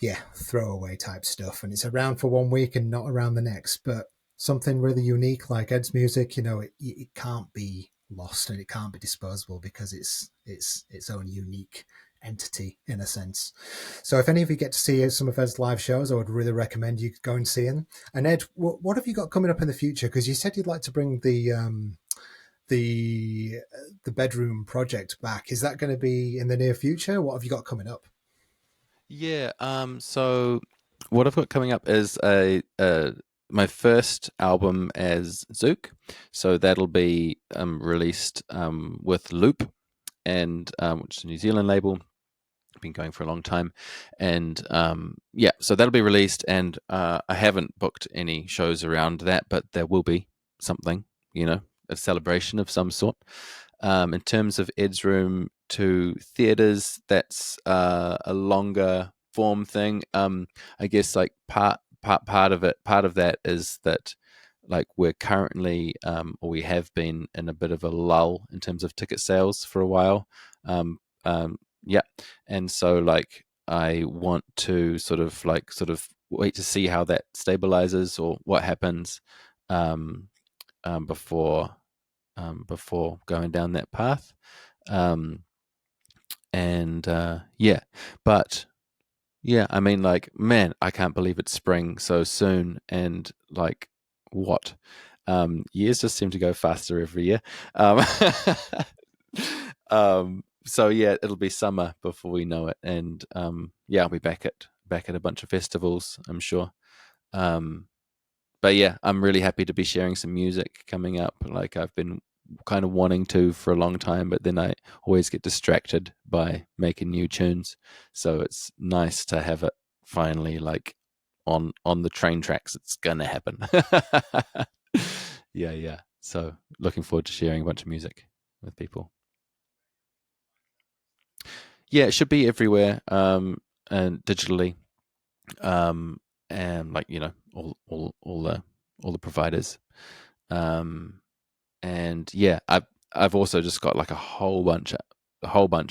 yeah, throwaway type stuff, and it's around for 1 week and not around the next. But something really unique like Ed's music, you know, it can't be lost and it can't be disposable because it's its own unique entity in a sense. So if any of you get to see some of Ed's live shows, I would really recommend you go and see him. And Ed, what have you got coming up in the future? Because you said you'd like to bring the the bedroom project back. Is that going to be in the near future? What have you got coming up? Yeah. So what I've got coming up is a my first album as Zuke. So that'll be released with Loop, and which is a New Zealand label. Been going for a long time, and yeah, so that'll be released. And I haven't booked any shows around that, but there will be something, you know, a celebration of some sort. In terms of Ed's Room to theaters, that's a longer form thing. I guess like part of that is that like we're currently or we have been in a bit of a lull in terms of ticket sales for a while. Um, yeah, and so like I want to sort of wait to see how that stabilizes or what happens um, before before going down that path. Um, and yeah, but yeah, I mean, like, man, I can't believe it's spring so soon, and like, what? Years just seem to go faster every year. Um, so yeah, it'll be summer before we know it, and yeah, I'll be back at a bunch of festivals, I'm sure. Um, but yeah, I'm really happy to be sharing some music coming up. Like I've been kind of wanting to for a long time, but then I always get distracted by making new tunes. So it's nice to have it finally like on the train tracks. It's gonna happen. Yeah, yeah. So looking forward to sharing a bunch of music with people. Yeah, it should be everywhere, and digitally, um, and like you know, all the providers. Um, and yeah, I've also just got like a whole bunch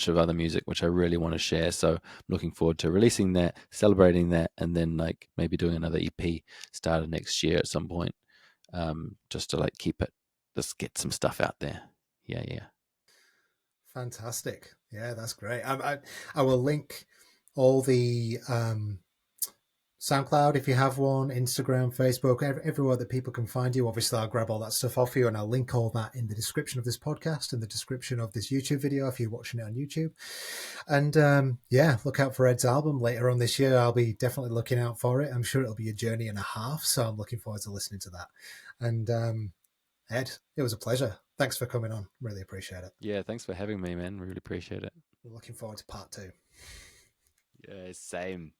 of other music which I really want to share. So I'm looking forward to releasing that, celebrating that, and then like maybe doing another EP started next year at some point, just to like keep it, just get some stuff out there. Yeah, yeah. Fantastic. Yeah, that's great. I will link all the SoundCloud if you have one, Instagram, Facebook, everywhere that people can find you. Obviously, I'll grab all that stuff off you and I'll link all that in the description of this podcast and the description of this YouTube video if you're watching it on YouTube. And yeah, look out for Ed's album later on this year. I'll be definitely looking out for it. I'm sure it'll be a journey and a half. So I'm looking forward to listening to that. And Ed, it was a pleasure. Thanks for coming on. Really appreciate it. Yeah, thanks for having me, man. Really appreciate it. We're looking forward to part two. Yeah, same.